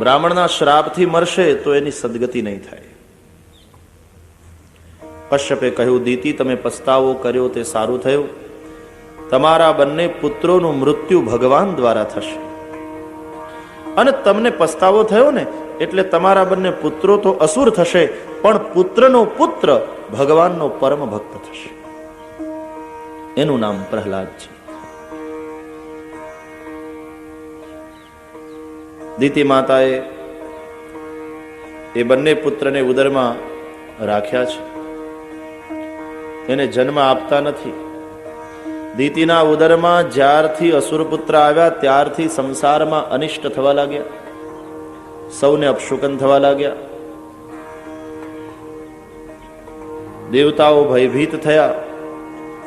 બ્રાહ્મણના શ્રાપથી મરશે તો એની સદગતિ નહીં થાય. કશ્યપે કહ્યું, દીતિ તમે પસ્તાવો કર્યો તે સારું થયું. તમારા બંને પુત્રોનું મૃત્યુ ભગવાન દ્વારા થશે. અને તમને પસ્તાવો થયો ને એટલે તમારા બંને પુત્રો તો અસુર થશે, પણ પુત્રનો પુત્ર ભગવાનનો પરમ ભક્ત થશે. એનું નામ પ્રહલાદ છે. દીતિ માતાએ એ બંને પુત્રને ઉદરમાં રાખ્યા છે. એને જન્મ આપતા નથી. દીતિના ઉદરમાં જ્યારથી અસુરપુત્ર આવ્યા ત્યારથી સંસારમાં અનિષ્ટ થવા લાગ્યા, સૌને અપશુકન થવા લાગ્યા. દેવતાઓ ભયભીત થયા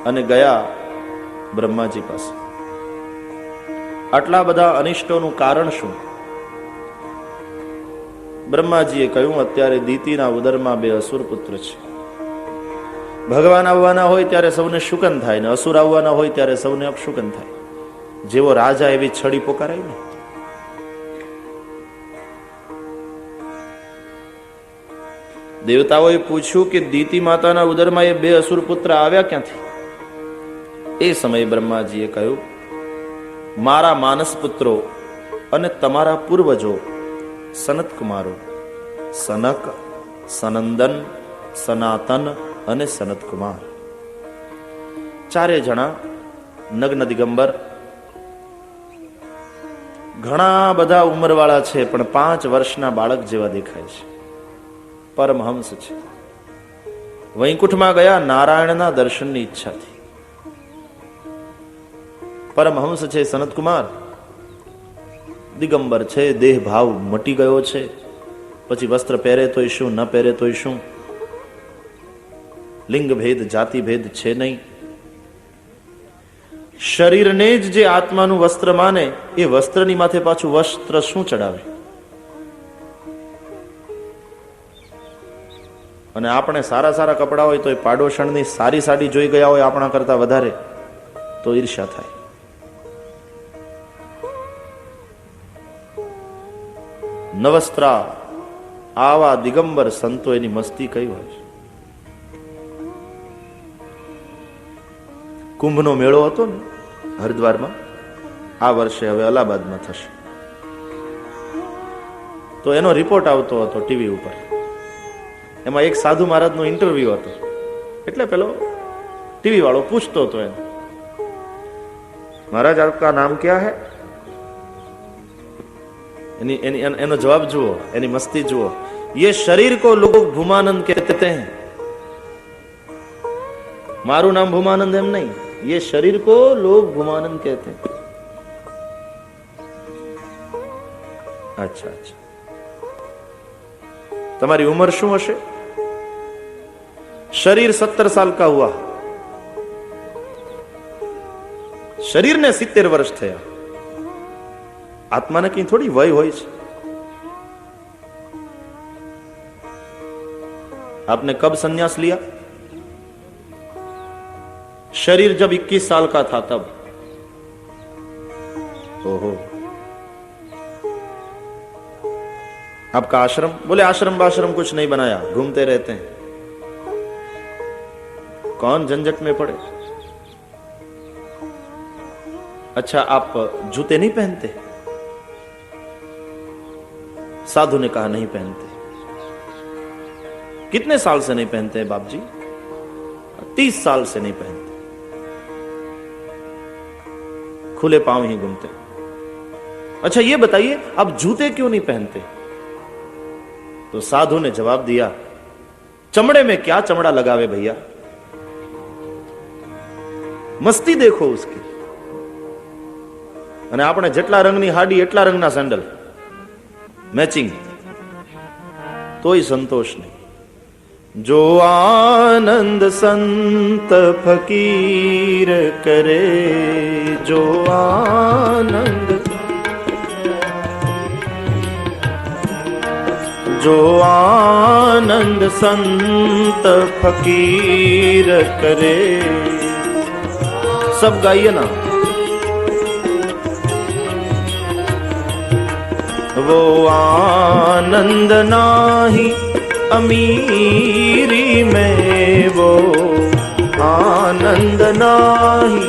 અને ગયા બ્રહ્માજી પાસે. આટલા બધા અનિષ્ટોનું કારણ શું? બ્રહ્માજીએ કહ્યું, અત્યારે દીતિના ઉદરમાં બે અસુર પુત્ર છે. ભગવાન આવવાના હોય ત્યારે સૌને શુકન થાય ને અસુર આવવાના હોય ત્યારે સૌને અપશુકન થાય. જેવો રાજા એવી છડી પોકારાય ને. દેવતાઓએ પૂછ્યું કે દીતિ માતાના ઉદરમાં એ બે અસુર પુત્ર આવ્યા ક્યાંથી? એ સમયે બ્રહ્માજીએ કહ્યું, મારા માનસ પુત્રો અને તમારા પૂર્વજો સનત કુમારો સનક, સનંદન, સનાતન અને સનત કુમાર, ચારે જણા નગ્ન દિગંબર, ઘણા બધા ઉંમરવાળા છે, પણ 5 વર્ષના બાળક જેવા દેખાય છે. પરમહંસ છે. વૈકુંઠમાં ગયા નારાયણના દર્શનની ઈચ્છાથી. પરમહંસ છે સનત કુમાર, દિગંબર છે, દેહ ભાવ મટી ગયો છે. પછી વસ્ત્ર પહેરે તોય શું, ન પહેરે તોય શું, લિંગ ભેદ જાતિ ભેદ છે નહીં. શરીરને જ જે આત્માનું વસ્ત્ર માને એ વસ્ત્રની માથે પાછું વસ્ત્ર શું ચડાવે? અને આપણે સારા સારા કપડા હોય તો એ પાડોશણની સારી સાડી જોઈ ગયા હોય આપણા કરતા વધારે તો ઈર્ષ્યા થાય. નવસ્ત્રા આવા દિગંબર સંતો એની મસ્તી કઈ હોય છે? કુંભનો મેળો હતો ને હરિદ્વારમાં, આ વર્ષે હવે અલ્હાબાદમાં થશે. તો એનો રિપોર્ટ આવતો હતો ટીવી ઉપર. એમાં એક સાધુ મહારાજનો ઇન્ટરવ્યુ હતો. એટલે પેલો ટીવી વાળો પૂછતો હતો એને, મહારાજ આપકા નામ ક્યા હૈ? એનો જવાબ જુઓ, એની મસ્તી જુઓ. ये शरीर को लोग भूमानंद कहते हैं. मारू नाम भूमानंद एम नहीं, ये शरीर को लोग भूमानंद कहते हैं. अच्छा अच्छा, तुम्हारी उम्र शू हशे? शरीर 70 साल का हुआ, शरीर ने 70 वर्ष थया. आत्मा ने कहीं थोड़ी वय होय छे. आपने कब संन्यास लिया? शरीर जब 21 साल का था तब. ओहो. आपका आश्रम? बोले आश्रम बाश्रम कुछ नहीं बनाया, घूमते रहते हैं. कौन झंझट में पड़े? अच्छा, आप जूते नहीं पहनते? साधु ने कहा नहीं पहनते. कितने साल से नहीं पहनते हैं बाप जी? 30 साल से नहीं पहनते, खुले पांव ही घूमते. अच्छा ये बताइए आप जूते क्यों नहीं पहनते? तो साधु ने जवाब दिया, चमड़े में क्या चमड़ा लगावे भैया, मस्ती देखो उसकी. અને આપણે જેટલા રંગની હાડી એટલા રંગના સેન્ડલ મેચિંગ, તોય સંતોષ નહીં. जो आनंद संत फकीर करे, जो आनंद, जो आनंद संत फकीर करे. सब गाइए ना. वो आनंद नाही अमीरी में, वो आनंद नाही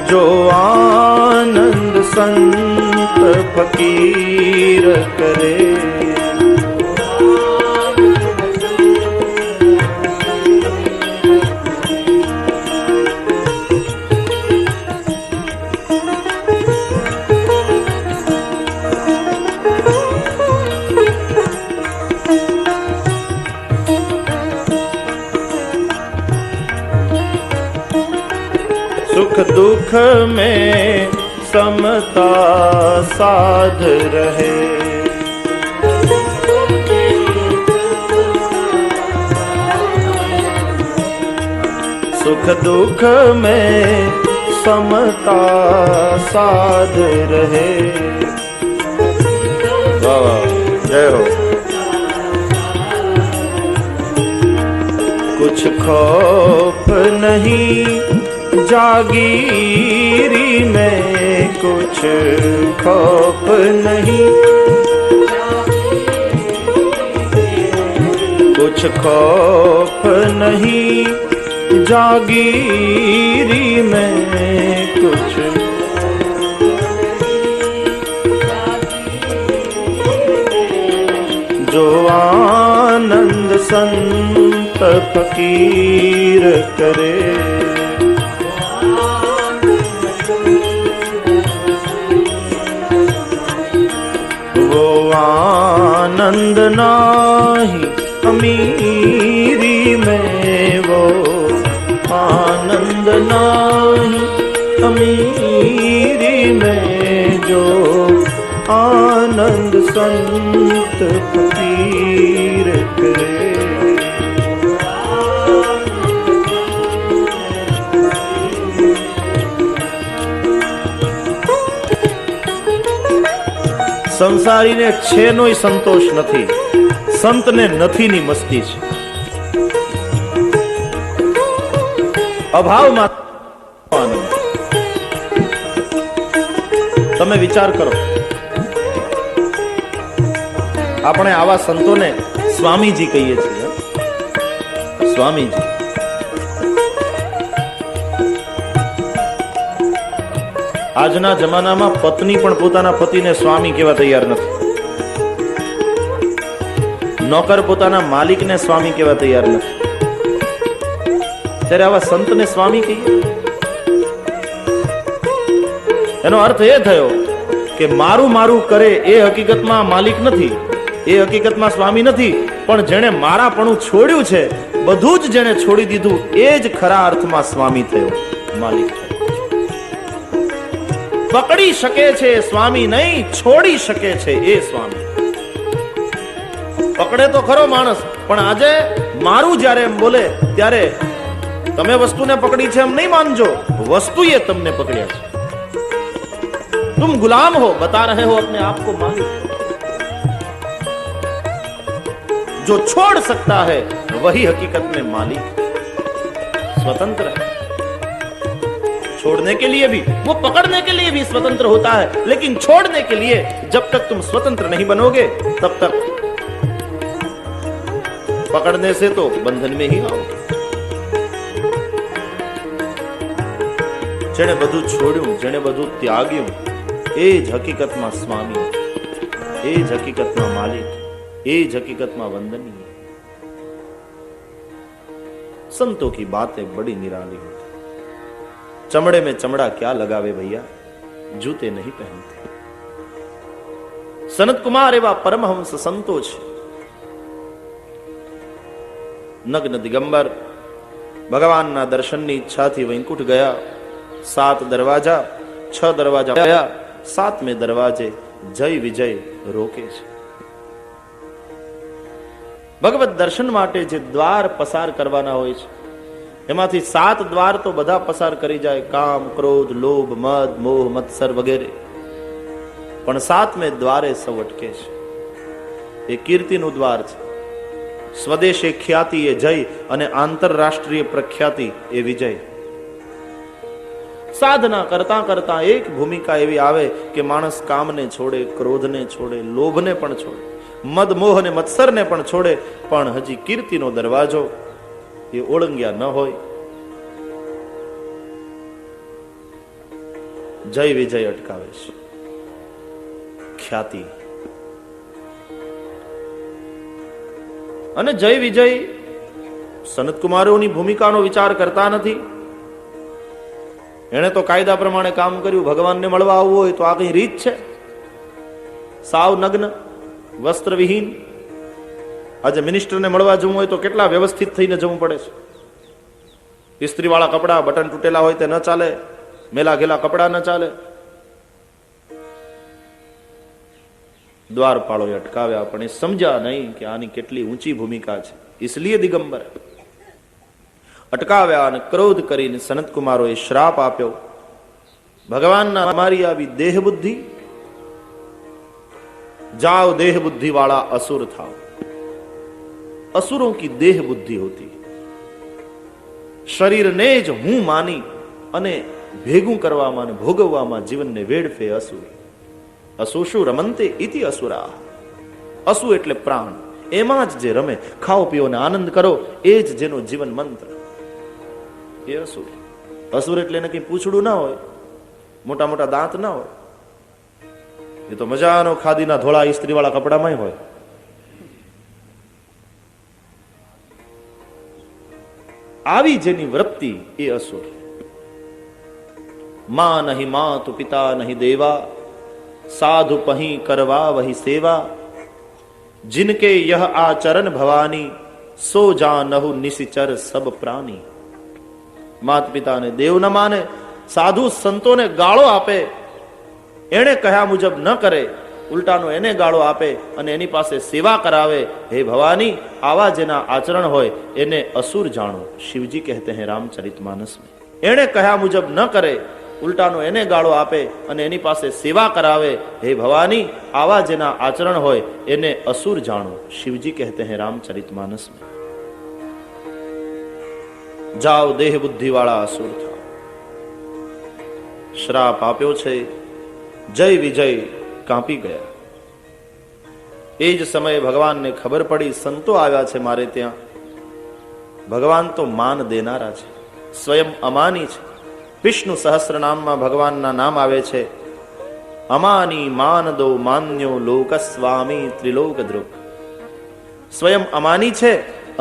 जो आनंद संत फकीर करे। सुख दुख में समता साध रहे, सुख दुख में समता साध रहे। वाह, जय हो। कुछ खौफ नहीं जागीरी में, कुछ खौफ नहीं, कुछ खौफ नहीं जागीरी में, कुछ जो आनंद संत फकीर करे। आनंद नाही अमीरी में, वो आनंद नाही अमीरी में जो आनंद संत फकीर करे। સંસારીને છેનોય સંતોષ નથી, સંતને નથીની મસ્તી છે। અભાવમાં આનંદ। તમે વિચાર કરો, આપણે આવા સંતોને સ્વામીજી કહીએ છીએ। સ્વામીજી આજના જમાનામાં પત્ની પણ પોતાના પતિને સ્વામી કહેવા તૈયાર નથી, નોકર પોતાના માલિકને સ્વામી કહેવા તૈયાર નથી, ત્યારે આવા સંતને સ્વામી કહીએ। એનો અર્થ એ થયો કે મારું મારું કરે એ હકીકતમાં માલિક નથી, એ હકીકતમાં સ્વામી નથી, પણ જેણે મારાપણું છોડ્યું છે, બધું જ જેણે છોડી દીધું, એ જ ખરા અર્થમાં સ્વામી થયો, માલિક થયો। પકડી શકે છે સ્વામી નહીં, છોડી શકે છે એ સ્વામી। પકડે તો ખરો માણસ, પણ આજે મારું જ્યારે એમ બોલે ત્યારે તમે વસ્તુને પકડી છે એમ નહીં માનજો, વસ્તુએ તમને પકડ્યા છે। तुम गुलाम हो, बता रहे हो अपने आप को मालिक। जो छोड़ सकता है वही हकीकत में मालिक, स्वतंत्र है। छोड़ने के लिए भी, वो पकड़ने के लिए भी स्वतंत्र होता है, लेकिन छोड़ने के लिए जब तक तुम स्वतंत्र नहीं बनोगे तब तक पकड़ने से तो बंधन में ही आओगे। जेने બધું છોડ્યું, જેને બધું ત્યાગ્યું, એ જ હકીકતમાં સ્વામી, એ જ હકીકતમાં માલિક, એ જ હકીકતમાં વંદનીય। संतों की बातें बड़ी निराली होती। चमड़े में चमड़ा क्या लगावे भैया, जूते नहीं पहनते। सनत कुमार एवा परमहंस संतो छे। नग्न दिगंबर भगवानना दर्शननी इच्छाथी वैकुंठ गया। 7 दरवाजा, 6 दरवाजा गया, 7में दरवाजे जय विजय रोके छे। भगवत दर्शन माटे जे द्वार पसार करवाना होय छे, एमांथी 7 द्वार तो बधा पसार करी जाए, काम, क्रोध, लोभ, मद, मोह, मत्सर वगैरह, पण 7में द्वारे सौ अटके छे। ए कीर्तिनुं द्वार छे। स्वदेशे ख्याति ए जय अने आंतरराष्ट्रीय प्रख्याति ए विजय। સાધના કરતા કરતા એક ભૂમિકા એવી આવે કે માણસ કામને છોડે, ક્રોધને છોડે, લોભને પણ છોડે, મદ મોહ અને મત્સરને પણ છોડે, પણ હજી કીર્તિનો દરવાજો એ ઓળંગ્યા ન હોય. જય વિજય અટકાવે છે. ખ્યાતિ અને જય વિજય સનતકુમારોની ભૂમિકાનો વિચાર કરતા નથી. એણે તો કાયદા પ્રમાણે કામ કર્યું. ભગવાનને મળવા આવવું હોય તો આ કઈ રીત છે? સાવ નગ્ન, વસ્ત્રવિહીન. આજે મિનિસ્ટરને મળવા જવું હોય તો કેટલા વ્યવસ્થિત થઈને જવું પડે છે. ઇસ્ત્રી વાળા કપડા, બટન તૂટેલા હોય તે ન ચાલે, મેલા ઘેલા કપડા ન ચાલે. દ્વારપાળોએ અટકાવ્યા, પણ એ સમજ્યા નહીં કે આની કેટલી ઊંચી ભૂમિકા છે. इसलिए દિગંબર અટકાવ્યા અને ક્રોધ કરીને સનતકુમારોએ શ્રાપ આપ્યો, ભગવાનના અમારી આવી દેહ બુદ્ધિ, जाओ देह बुद्धि वाला असुर था. असुरों की देह बुद्धि होती, શરીરને જ હું માની અને ભેગું કરવામાં અને ભોગવવામાં જીવનને વેડફે અસુર. અસુષુ રમંતે ઇતિ અસુરા. અસુ એટલે પ્રાણ, એમાં જ જે રમે, ખાઓ પીઓ ને આનંદ કરો, એ જ જેનો જીવન મંત્ર, એ અસુર. અસુર એટલે એને કઈ પૂછડું ના હોય, મોટા મોટા દાંત ના હોય, એ તો મજાનો ખાદીના ધોળા ઇસ્ત્રી વાળા કપડામાં હોય. આવી જેની વૃત્તિ એ અસુર. માં નહીં માતુ પિતા નહીં દેવા, સાધુ પહી કરવા વહી સેવા, जिनके यह आचरण भवानी, सो जानहु निशिचर सब प्राणी. માતા પિતાને દેવ ન માને, સાધુ સંતોને ગાળો આપે, એને કહ્યા મુજબ ન કરે, ઉલટાનો એને ગાળો આપે અને એની પાસે સેવા કરાવે, હે ભવાની, આવા જેના આચરણ હોય એને અસુર જાણો. શિવજી કહેતે हैं रामचरितमानस में. એને કહ્યા મુજબ ન કરે, ઉલટાનો એને ગાળો આપે અને એની પાસે સેવા કરાવે, હે ભવાની, આવા જેના આચરણ હોય એને અસુર જાણો. શિવજી કહેતે हैं रामचरितमानस में. જાઓ દેહ બુદ્ધિ વાળા અસુર થાઓ. શ્રાપ આપ્યો છે. જય વિજય કાંપી ગયા. એ જ સમયે ભગવાનને ખબર પડી સંતો આવ્યા છે મારે ત્યાં. ભગવાન તો માન દેનારા છે, સ્વયં અમાની છે. વિષ્ણુ સહસ્ત્ર નામમાં ભગવાનના નામ આવે છે. અમાની માન દો માન્યો લોક સ્વામી ત્રિલોક દ્રુક. સ્વયં અમાની છે,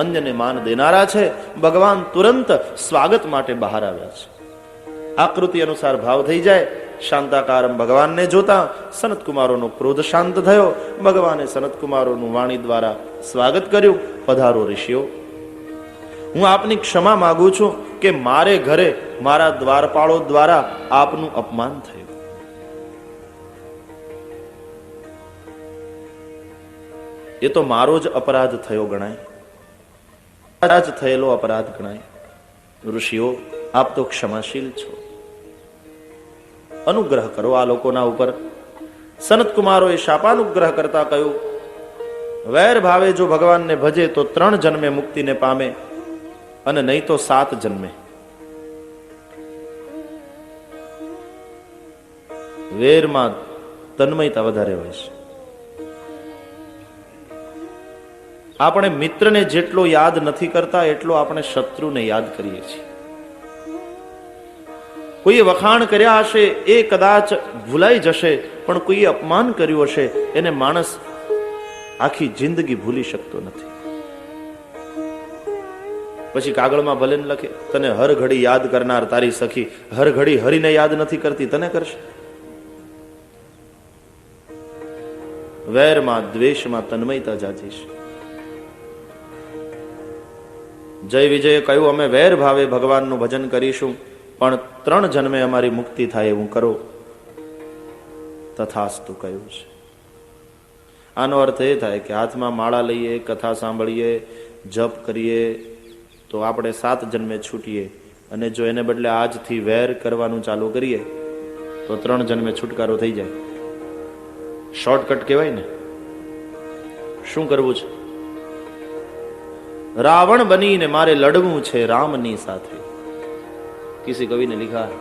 અન્યને માન દેનારા છે. ભગવાન તુરંત સ્વાગત માટે બહાર આવ્યા છે. આકૃતિ અનુસાર ભાવ થઈ જાય. શાંતાકારમ ભગવાનને જોતા સનતકુમારોનો ક્રોધ શાંત થયો. ભગવાને સનતકુમારોનું વાણી દ્વારા સ્વાગત કર્યું. પધારો ઋષિઓ, હું આપની ક્ષમા માંગુ છું કે મારે ઘરે મારા દ્વારપાળો દ્વારા આપનું અપમાન થયું. એ તો મારો જ અપરાધ થયો ગણાય, જ થયેલો અપરાધ ગણાય. ઋષિઓ, આપ તો ક્ષમાશીલ છો, અનુગ્રહ કરો આ લોકોના ઉપર. સનતકુમારોએ શાપાનુગ્રહ કરતા કહ્યું, વેર ભાવે જો ભગવાનને ભજે તો 3 જન્મે મુક્તિને પામે, અને નહીં તો 7 જન્મે. વેરમાં તન્મયતા વધારે હોય છે. આપણે મિત્રને જેટલો યાદ નથી કરતા એટલો આપણે શત્રુને યાદ કરીએ છીએ. કોઈએ વખાણ કર્યા હશે એ કદાચ ભૂલાઈ જશે, પણ કોઈએ અપમાન કર્યું હશે એને માણસ આખી જિંદગી ભૂલી શકતો નથી. પછી કાગળમાં ભલે ને લખે, તને હર ઘડી યાદ કરનાર તારી સખી હર ઘડી હરીને યાદ નથી કરતી, તને કરશે. વેરમાં દ્વેષમાં તન્મયતા જાજી છે. જય વિજયે કહ્યું, અમે વેર ભાવે ભગવાનનું ભજન કરીશું, પણ 3 જન્મે અમારી મુક્તિ થાય એવું કરો. તથાસ્તુ કહ્યું છે. આનો અર્થ એ થાય કે હાથમાં માળા લઈએ, કથા સાંભળીએ, જપ કરીએ તો આપણે 7 જન્મે છૂટીએ, અને જો એને બદલે આજથી વેર કરવાનું ચાલુ કરીએ તો 3 જન્મે છુટકારો થઈ જાય. શોર્ટકટ કહેવાય ને. શું કરવું છે? રાવણ બનીને મારે લડવું છે રામની સાથે. किसी कवि ने लिखा है,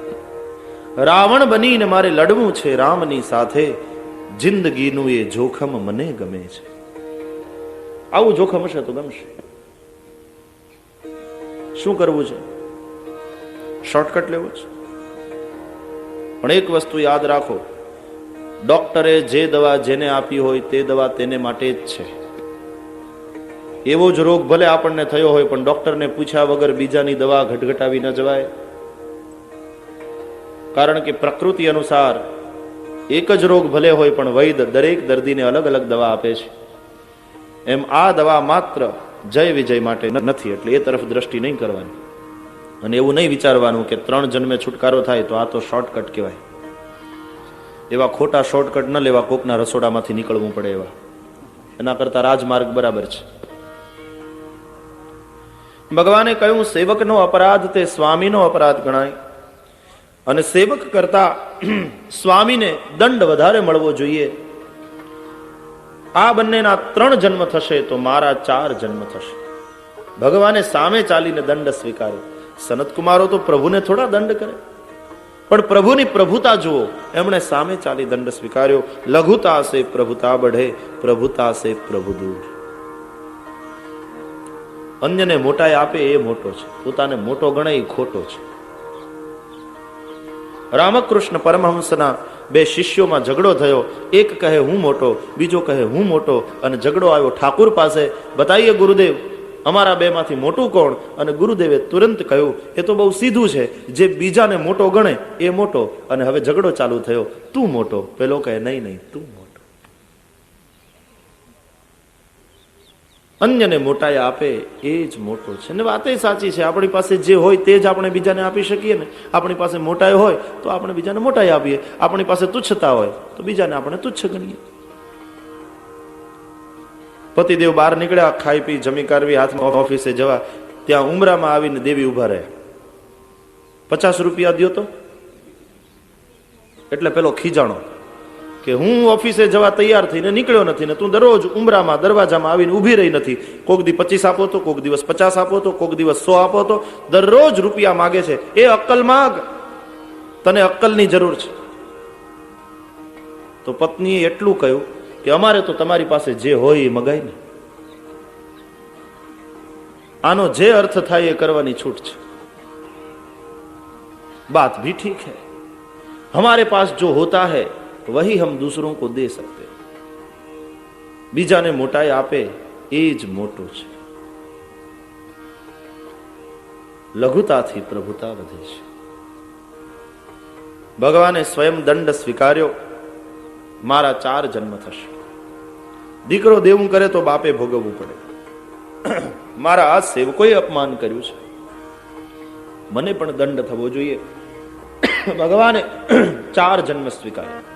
રાવણ બનીને મારે લડવું છે રામની સાથે, જિંદગીનું એ જોખમ મને ગમે છે. આવું જોખમ હશે તો ગમશે. શું કરવું છે? શોર્ટકટ લેવો છે. પણ એક વસ્તુ યાદ રાખો, ડોક્ટરે જે દવા જેને આપી હોય તે દવા તેને માટે જ છે. એવો જ રોગ ભલે આપણને થયો હોય પણ ડોક્ટરને પૂછ્યા વગર બીજાની દવા ઘટઘટાવી ન જવાય. કારણ કે પ્રકૃતિ અનુસાર એક જ રોગ ભલે હોય પણ વૈદ્ય દરેક દર્દીને અલગ અલગ દવા આપે છે. એમ આ દવા માત્ર જય વિજય માટે નથી, એટલે એ તરફ દ્રષ્ટિ નહીં કરવાની. અને એવું નહીં વિચારવાનું કે 3 જન્મે છુટકારો થાય તો આ તો શોર્ટકટ કહેવાય. એવા ખોટા શોર્ટકટ ન લેવા, કોકના રસોડામાંથી નીકળવું પડે એવા. એના કરતા રાજમાર્ગ બરાબર છે. ભગવાને કહ્યું સેવકનો અપરાધ તે સ્વામીનો અપરાધ ગણાય, અને સેવક કરતા સ્વામીને દંડ વધારે મળવો જોઈએ. આ બંનેના 3 જન્મ થશે તો મારા 4 જન્મ થશે. ભગવાને સામે ચાલીને દંડ સ્વીકાર્યો. સનતકુમારો તો પ્રભુને થોડા દંડ કરે, પણ પ્રભુની પ્રભુતા જુઓ. એમણે સામે ચાલી દંડ સ્વીકાર્યો. લઘુતા સે પ્રભુતા બઢે, પ્રભુતા સે પ્રભુ દૂર. અન્યને મોટાઈ આપે એ મોટો છે, પોતાને મોટો ગણે એ ખોટો છે. રામકૃષ્ણ પરમહંસના 2 શિષ્યોમાં ઝઘડો થયો. એક કહે હું મોટો, બીજો કહે હું મોટો, અને ઝઘડો આવ્યો ઠાકુર પાસે. બતાઈએ ગુરુદેવ, અમારા 2 માંથી મોટું કોણ? અને ગુરુદેવે તુરંત કહ્યું એ તો બહુ સીધું છે, જે બીજાને મોટો ગણે એ મોટો. અને હવે ઝઘડો ચાલુ થયો, તું મોટો. પેલો કહે નહીં નહીં, તું મોટો. અન્યને મોટાઈ આપે એ જ મોટો છે. અને વાત એ સાચી છે, આપણી પાસે જે હોય તે જ આપણે બીજાને આપી શકીએ ને. આપણી પાસે મોટાઈ હોય તો આપણે બીજાને મોટાઈ આપીએ, આપણી પાસે તુચ્છતા હોય તો બીજાને આપણે તુચ્છ ગણીએ. પતિદેવ બહાર નીકળ્યા, ખાઈ પી જમી કારવી, હાથમાં ઓફિસે જવા. ત્યાં ઉમરામાં આવીને દેવી ઉભા રહ્યા. 50 રૂપિયા દ્યો તો. એટલે પેલો ખીજાણો કે હું ઓફિસે જવા તૈયાર થઈને નીકળ્યો નથી ને તું દરરોજ ઉમરામાં દરવાજામાં આવીને ઊભી રહી નથી. કોક દી 25 આપો તો, કોક દિવસ 50 આપો તો, કોક દિવસ 100 આપો તો, દરરોજ રૂપિયા માગે છે. એ અક્કલ માગ, તને અક્કલની જરૂર છે. તો પત્નીએ એટલું કહ્યું કે અમારે તો તમારી પાસે જે હોય એ મગાય ને. આનો જે અર્થ થાય એ કરવાની છૂટ છે. बात भी ठीक है, हमारे पास जो होता है वही हम दूसरों को दे सकते. બીજાને મોટાઈ આપે એ જ મોટું છે. લઘુતાથી પ્રભુતા વધે છે. ભગવાને સ્વયં દંડ સ્વીકાર્યો. મારા 4 જન્મ થશે. દીકરો દેવું કરે તો બાપે ભોગવવું પડે. મારા આ સેવકોએ અપમાન કર્યું છે, મને પણ દંડ થવો જોઈએ. ભગવાને 4 જન્મ સ્વીકાર્યા.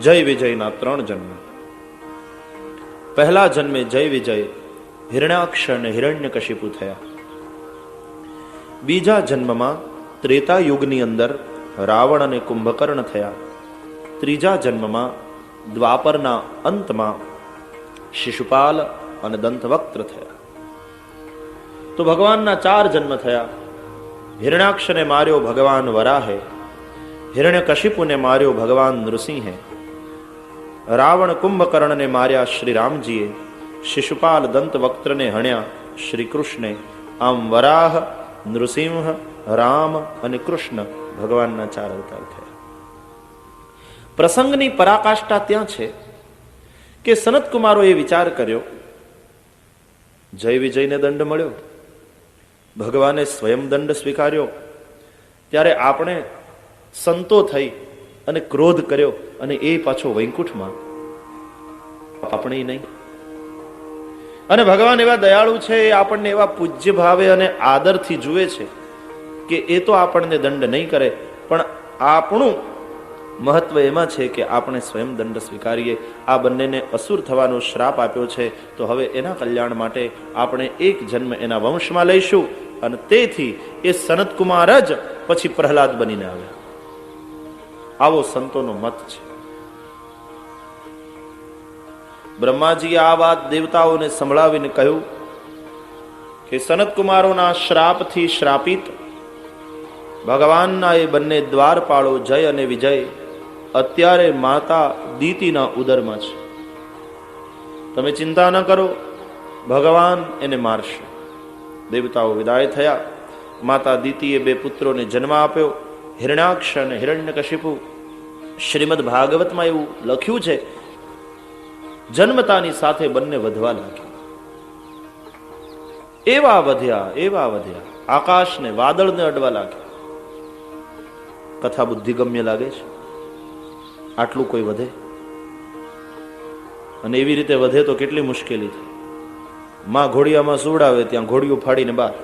જય વિજયના 3 જન્મ. પહેલા જન્મે જય વિજય હિરણ્યાક્ષ અને હિરણ્યકશિપુ થયા. બીજા જન્મમાં ત્રેતા યુગની અંદર રાવણ અને કુંભકર્ણ થયા. ત્રીજા જન્મમાં દ્વાપરના અંતમાં શિશુપાલ અને દંતવક્ત્ર થયા. તો ભગવાનના 4 જન્મ થયા. હિરણ્યાક્ષને માર્યો ભગવાન વરાહે, હિરણ્યકશિપુને માર્યો ભગવાન નૃસિંહે, રાવણ કુંભકર્ણને માર્યા શ્રી રામજીએ, શિશુપાલ દંતવક્ત્રને હણ્યા શ્રી કૃષ્ણે. આમ વરાહ, નૃસિંહ, રામ અને કૃષ્ણ ભગવાનના 4 અવતાર થયા. પ્રસંગની પરાકાષ્ઠા ત્યાં છે કે સનતકુમારોએ વિચાર કર્યો, જય વિજયને દંડ મળ્યો, ભગવાને સ્વયં દંડ સ્વીકાર્યો, ત્યારે આપણે સંતો થઈ અને ક્રોધ કર્યો અને એ પાછો વૈકુંઠમાં, આપણે નહીં. અને ભગવાન એવા દયાળુ છે, એ આપણને એવા પૂજ્ય ભાવે અને આદરથી જુએ છે કે એ તો આપણને દંડ નહીં કરે, પણ આપણું મહત્વ એમાં છે કે આપણે સ્વયં દંડ સ્વીકારીએ. આ બંનેને અસુર થવાનો શ્રાપ આપ્યો છે, તો હવે એના કલ્યાણ માટે આપણે 1 જન્મ એના વંશમાં લઈશું. અને તેથી એ સનતકુમાર જ પછી પ્રહલાદ બનીને આવ્યા. આવો સંતોનો મત છે. બ્રહ્માજીએ આ વાત દેવતાઓને સંભળાવીને કહ્યું કે સનત કુમારોના શ્રાપથી શ્રાપિત ભગવાનના એ બંને દ્વારપાળો જય અને વિજય અત્યારે માતા દીતીના ઉદરમાં છે. તમે ચિંતા ન કરો, ભગવાન એને મારશે. દેવતાઓ વિદાય થયા. માતા દીતીએ બે પુત્રોને જન્મ આપ્યો, હિરણ્યાક્ષ અને હિરણ્યકશિપુ. શ્રીમદ ભાગવતમાં એવું લખ્યું છે, જન્મતાની સાથે બંને વધવા લાગ્યા. એવા વધ્યા આકાશને વાદળને અડવા લાગ્યા. કથા બુદ્ધિગમ્ય લાગે છે? આટલું કોઈ વધે? અને એવી રીતે વધે તો કેટલી મુશ્કેલી થાય. માં ઘોડિયામાં સુવડાવે ત્યાં ઘોડિયું ફાડીને બહાર,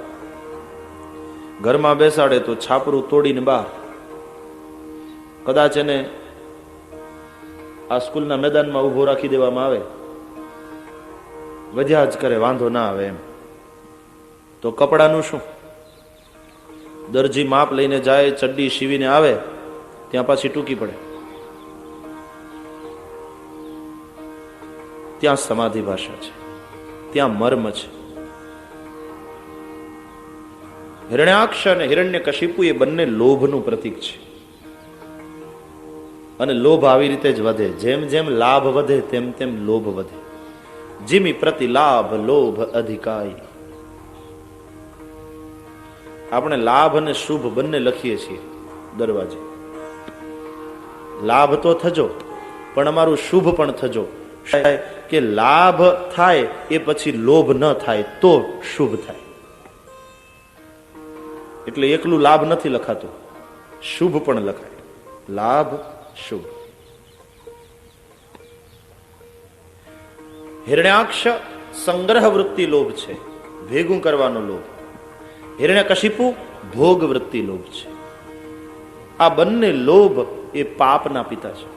ઘરમાં બેસાડે તો છાપરું તોડીને બહાર. કદાચ એને આ સ્કૂલના મેદાનમાં ઉભો રાખી દેવામાં આવે, વધ્યા જ કરે, વાંધો ના આવે એમ. તો કપડાનું શું? દરજી માપ લઈને જાય, ચડ્ડી સીવીને આવે, ત્યાં પાછી ટૂંકી પડે. ત્યાં સમાધિ ભાષા છે, ત્યાં મર્મ છે. હિરણ્યાક્ષ અને હિરણ્યકશિપુ એ બંને લોભનું પ્રતીક છે. અને લોભ આવી રીતે જ વધે. જેમ જેમ લાભ વધે તેમ તેમ લોભ વધે. જીમી પ્રતિ લાભ લોભ અધિકાય. આપણે લાભ અને શુભ બંને લખીએ છીએ દરવાજે. લાભ તો થજો, પણ અમારું શુભ પણ થજો. કે લાભ થાય એ પછી લોભ ન થાય તો શુભ થાય. એટલે એકલું લાભ નથી લખાતું, શુભ પણ લખાય. લાભ શુભ. હિરણ્યાક્ષ સંગ્રહ વૃત્તિ લોભ છે, ભેગું કરવાનો લોભ. હિરણ્યકશિપુ ભોગ વૃત્તિ લોભ છે. આ બંને લોભ એ પાપના પિતા છે.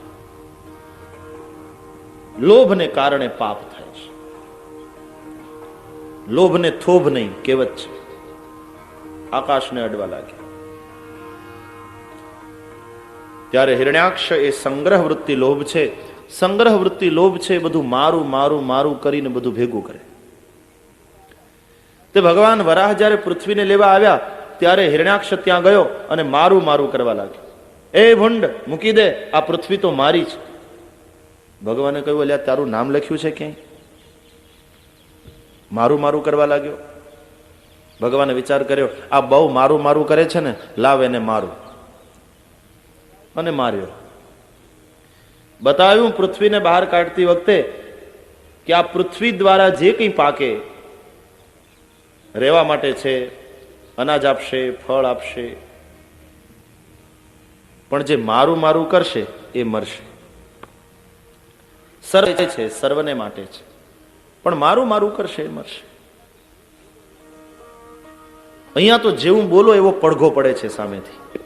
લોભને કારણે પાપ થાય છે. લોભને થોભ નહીં કહેવત છે. આકાશને અડવા લાગે. ત્યારે હિરણ્યાક્ષ એ સંગ્રહ વૃત્તિ લોભ છે. સંગ્રહ વૃત્તિ લોભ છે, બધું મારું મારું મારું કરીને બધું ભેગું કરે. તે ભગવાન વરાહ જ્યારે પૃથ્વીને લેવા આવ્યા ત્યારે હિરણ્યાક્ષ ત્યાં ગયો અને મારું મારું કરવા લાગ્યો. એ ભૂંડ, મૂકી દે, આ પૃથ્વી તો મારી છે. ભગવાને કહ્યું, અલ્યા તારું નામ લખ્યું છે ક્યાંય? મારું મારું કરવા લાગ્યો. ભગવાને વિચાર કર્યો, આ બહુ મારું મારું કરે છે ને, લાવ એને મારું. અને માર્યો. બતાવ્યું પૃથ્વીને બહાર કાઢતી વખતે કે આ પૃથ્વી દ્વારા જે કંઈ પાકે રહેવા માટે છે, અનાજ આપશે, ફળ આપશે, પણ જે મારું મારું કરશે એ મરશે. સર્વ છે, સર્વને માટે છે, પણ મારું મારું કરશે એ મરશે. અહીંયા તો જેવું બોલો એવો પડઘો પડે છે સામેથી.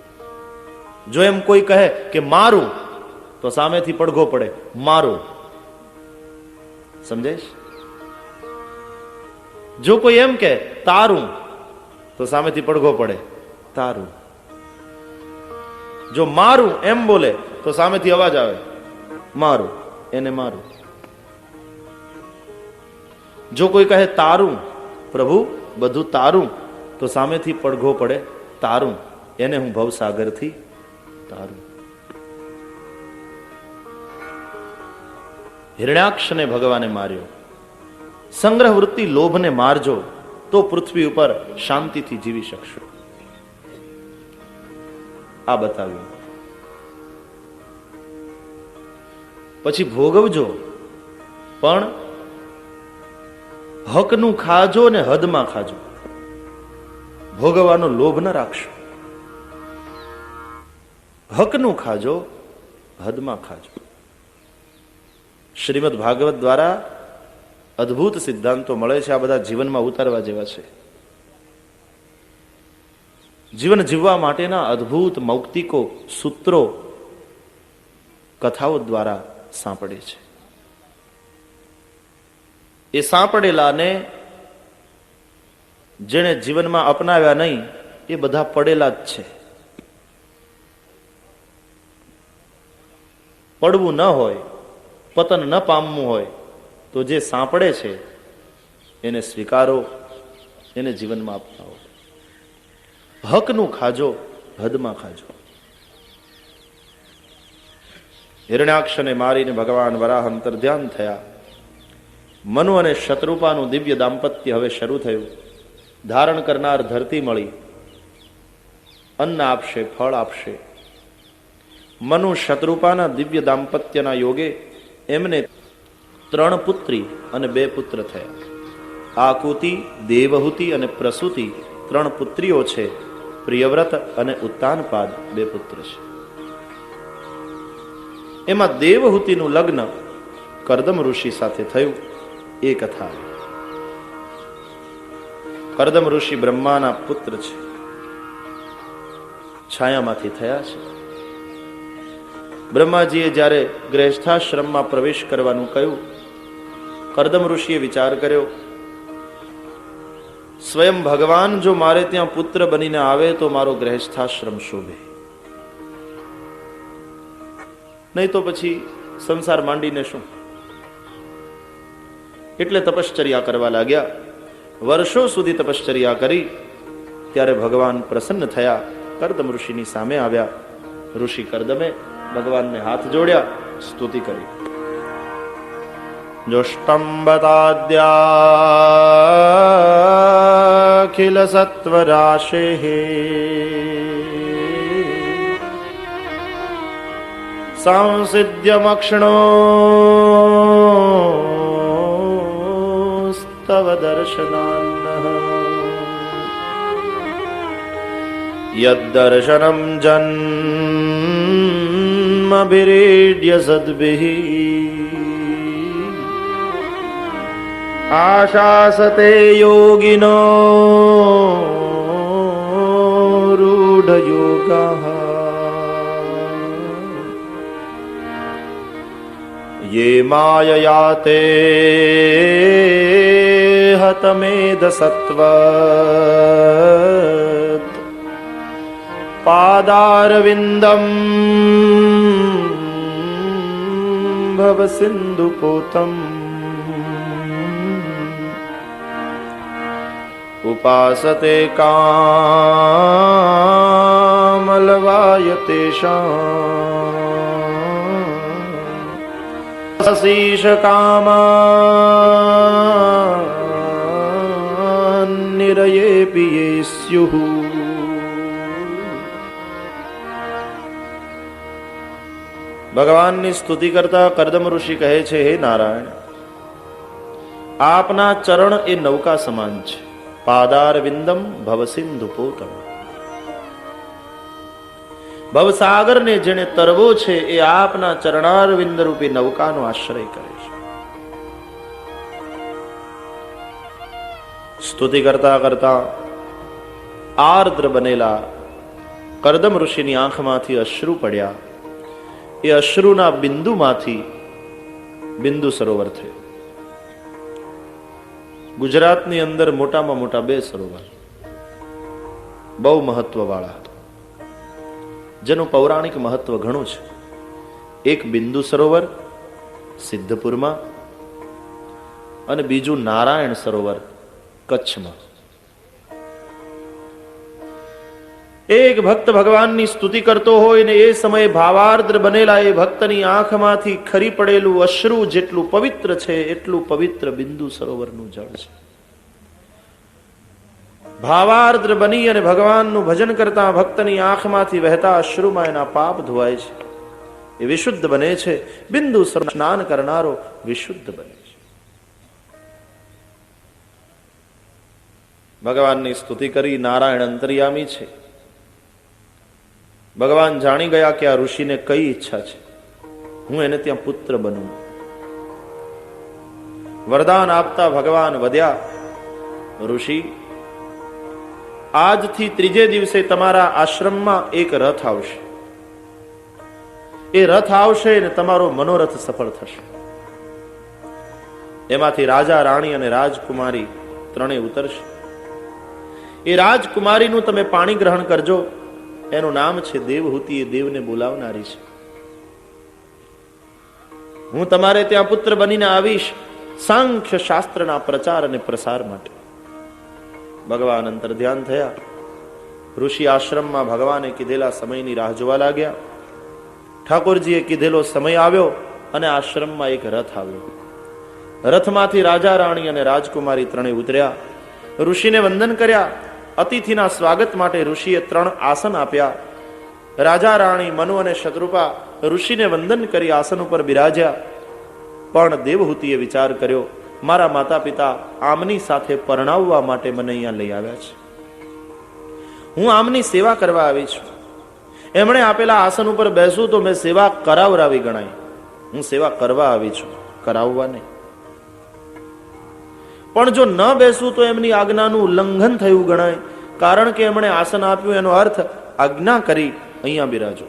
જો એમ કોઈ કહે કે મારું, તો સામેથી પડઘો પડે, મારું. સમજેશ? જો કોઈ એમ કે તારું, તો સામેથી પડઘો પડે, તારું. જો મારું એમ બોલે તો સામેથી અવાજ આવે, મારું, એને મારું. જો કોઈ કહે તારું, પ્રભુ બધું તારું, તો સામેથી પડઘો પડે, તારું, એને હું ભવસાગરથી તારું. હિરણ્યાક્ષને ભગવાને માર્યો. સંગ્રહ વૃત્તિ લોભને મારજો તો પૃથ્વી ઉપર શાંતિથી જીવી શકશો. આ બતાવ્યું. પછી ભોગવજો, પણ હકનું ખાજો ને હદમાં ખાજો. ભોગવવાનો લોભ ન રાખશો. હકનું ખાજો, હદમાં ખાજો. શ્રીમદ ભાગવત દ્વારા અદ્ભુત સિદ્ધાંતો મળે છે. આ બધા જીવનમાં ઉતારવા જેવા છે. જીવન જીવવા માટેના અદ્ભુત મૌક્તિકો સૂત્રો કથાઓ દ્વારા સાંપડે છે. એ સાંપડેલાને જેણે જીવનમાં અપનાવ્યા નહીં એ બધા પડેલા જ છે. પડવું ન હોય, પતન ન પામવું હોય તો જે સાંપડે છે એને સ્વીકારો, એને જીવનમાં અપનાવો. હકનું ખાજો, હદમાં ખાજો. હિરણ્યાક્ષને મારીને ભગવાન વરાહ અંતર્ધ્યાન થયા. મનુ અને શત્રુપાનું દિવ્ય દાંપત્ય હવે શરૂ થયું. ધારણ કરનાર ધરતી મળી, અન્ન આપશે, ફળ આપશે. મનુ શત્રુપાના દિવ્ય દાંપત્યના યોગે એમને 3 પુત્રી અને 2 પુત્ર થયા. આકુતિ, દેવહૂતિ અને પ્રસૂતિ 3 પુત્રીઓ છે. પ્રિયવ્રત અને ઉત્તાનપાદ 2 પુત્ર છે. એમાં દેવહૂતિનું લગ્ન કર્દમ ઋષિ સાથે થયું. એ કથા. કર્દમ ઋષિ બ્રહ્માના પુત્ર છે, છાયામાંથી થયા છે. બ્રહ્માજીએ જ્યારે ગૃહસ્થાશ્રમમાં પ્રવેશ કરવાનું કહ્યું, કર્દમ ઋષિએ વિચાર કર્યો, સ્વયં ભગવાન જો મારે ત્યાં પુત્ર બનીને આવે તો મારો ગૃહસ્થાશ્રમ શોભે, નહીં તો પછી સંસાર માંડીને શું. એટલે તપશ્ચર્યા કરવા લાગ્યા. વર્ષો સુધી તપશ્ચર્યા કરી. ત્યારે ભગવાન પ્રસન્ન થયા, કર્દમ ઋષિની સામે આવ્યા. ઋષિ કર્દમે ભગવાનને હાથ જોડ્યા, સ્તુતિ કરી. જોષ્ટંબતાદ્યાખિલ સત્વરાશે સંસિદ્ધ્યમક્ષણો સ્તવ દર્શનાન્નઃ યદ્દર્શનમ જન્મભિરીડ્ય સદ્ભિઃ આશાસતે યોગિનો રૂઢયોગાઃ યે માયયા હતમેધ સત્વત પાદારવિંદમ ભવ સિંધુપોતમ ઉપાસતે કામલવાય તેષાં શીશ કામાન નિરયે પિયે સ્યુઃ. ભગવાનની સ્તુતિ કરતા કર્દમ ઋષિ કહે છે, હે નારાયણ, આપના ચરણ એ નૌકા સમાન છે. પાદાર વિંદમ ભવસિંધુ પોતમ. ભવસાગરને જેને તરવો છે એ આપના ચરણારવિંદ રૂપી નૌકાનો આશ્રય કરે છે. સ્તુતિ કરતા કરતા આર્દ્ર બનેલા કર્દમ ઋષિની આંખમાંથી અશ્રુ પડ્યા. એ અશ્રુના બિંદુમાંથી બિંદુ સરોવર થયું. ગુજરાતની અંદર મોટામાં મોટા 2 સરોવર બહુ મહત્વવાળા હતા, જેનું પૌરાણિક મહત્વ ઘણું છે. એક બિંદુ સરોવર સિદ્ધપુરમાં અને બીજું નારાયણ સરોવર કચ્છમાં. એક ભક્ત ભગવાનની સ્તુતિ કરતો હોય ને એ સમયે ભાવાર્દ્ર બનેલા એ ભક્તની આંખમાંથી ખરી પડેલું અશ્રુ જેટલું પવિત્ર છે એટલું પવિત્ર બિંદુ સરોવરનું જળ છે. ભાવાર્દ્ર બની અને ભગવાનનું ભજન કરતા ભક્તની આંખમાંથી વહેતા અશ્રુમાં એના પાપ ધોવાય છે, એ વિશુદ્ધ બને છે. બિંદુ સરોવર સ્નાન કરનારો વિશુદ્ધ બને છે. ભગવાનની સ્તુતિ કરી. નારાયણ અંતર્યામી છે. ભગવાન જાણી ગયા કે આ ઋષિને કઈ ઈચ્છા છે, હું એને ત્યાં પુત્ર બનું. વરદાન આપતા ભગવાન વધ્યા, ઋષિ, આજથી 3જે દિવસે તમારા આશ્રમમાં એક રથ આવશે. એ રથ આવશે અને તમારો મનોરથ સફળ થશે. એમાંથી રાજા, રાણી અને રાજકુમારી 3 ઉતરશે. એ રાજકુમારીનું તમે પાણી ગ્રહણ કરજો. એનું નામ છે દેવહૂતિ. એ દેવને બોલાવનારી છે. હું તમારે ત્યાં પુત્ર બનીને આવીશ સાંખ્ય શાસ્ત્રના પ્રચાર અને પ્રસાર માટે. ભગવાન અંતર ધ્યાન થયા. ઋષિ આશ્રમમાં ભગવાને કીધેલા સમયની રાહ જોવા લાગ્યા. ઠાકોરજીએ કીધેલો સમય આવ્યો અને આશ્રમમાં એક રથ આવ્યો. રથમાંથી રાજા રાણી અને રાજકુમારી ત્રણેય ઉતર્યા. ઋષિને વંદન કર્યા. અતિથિના સ્વાગત માટે ઋષિએ 3 આસન આપ્યા. રાજા રાણી મનુ અને શત્રુપા ઋષિને વંદન કરી આસન ઉપર બિરાજ્યા. પણ દેવહૂતિએ વિચાર કર્યો, મારા માતા પિતા આમની સાથે પરણાવવા માટે મને અહીંયા લઈ આવ્યા છે. હું આમની સેવા કરવા આવી છું. એમણે આપેલા આસન ઉપર બેસું તો મેં સેવા કરાવરાવી ગણાય. હું સેવા કરવા આવી છું, કરાવવા નહીં. પણ જો ન બેસું તો એમની આજ્ઞાનું ઉલ્લંઘન થયું ગણાય. કારણ કે એમણે આસન આપ્યું એનો અર્થ આજ્ઞા કરી અહીંયા બિરાજો.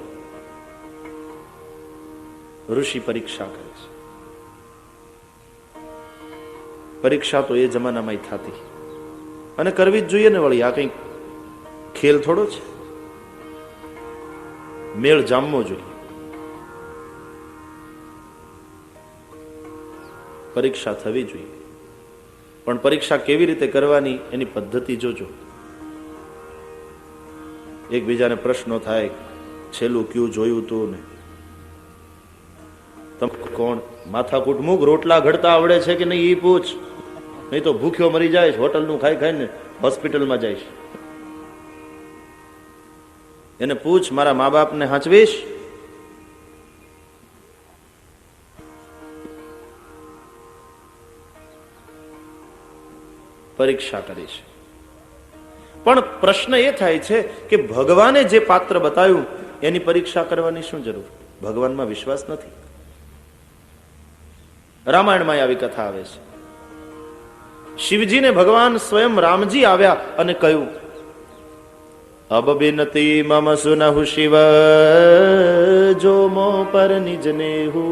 ઋષિ પરીક્ષા કરે છે. પરીક્ષા તો એ જમાનામાં થતી અને કરવી જ જોઈએ ને વળી. આ કઈ ખેલ થોડો છે. મેળ જામવો જોઈએ. પરીક્ષા થવી જોઈએ. પણ પરીક્ષા કેવી રીતે કરવાની એની પદ્ધતિ જોજો. એકબીજાને પ્રશ્નો થાય, છેલ્લું કયું જોયું તું ને તમે કોણ? માથાકૂટ મૂક. રોટલા ઘડતા આવડે છે કે નહીં એ પૂછ. નહીં તો ભૂખ્યો મરી જાય. હોટલનું ખાઈ ખાઈને હોસ્પિટલમાં જઈશ. એને પૂછ, મારા મા બાપને હાંચવીશ? પરીક્ષા કરી છે. પણ પ્રશ્ન એ થાય છે કે ભગવાને જે પાત્ર બતાવ્યું એની પરીક્ષા કરવાની શું જરૂર? ભગવાનમાં વિશ્વાસ નથી. રામાયણમાં આવી કથા આવે છે. શિવજીને ભગવાન સ્વયં રામજી આવ્યા અને કહ્યું, અબ બિનતી મમ સુનહુ શિવ જો મો પર નિજ નેહુ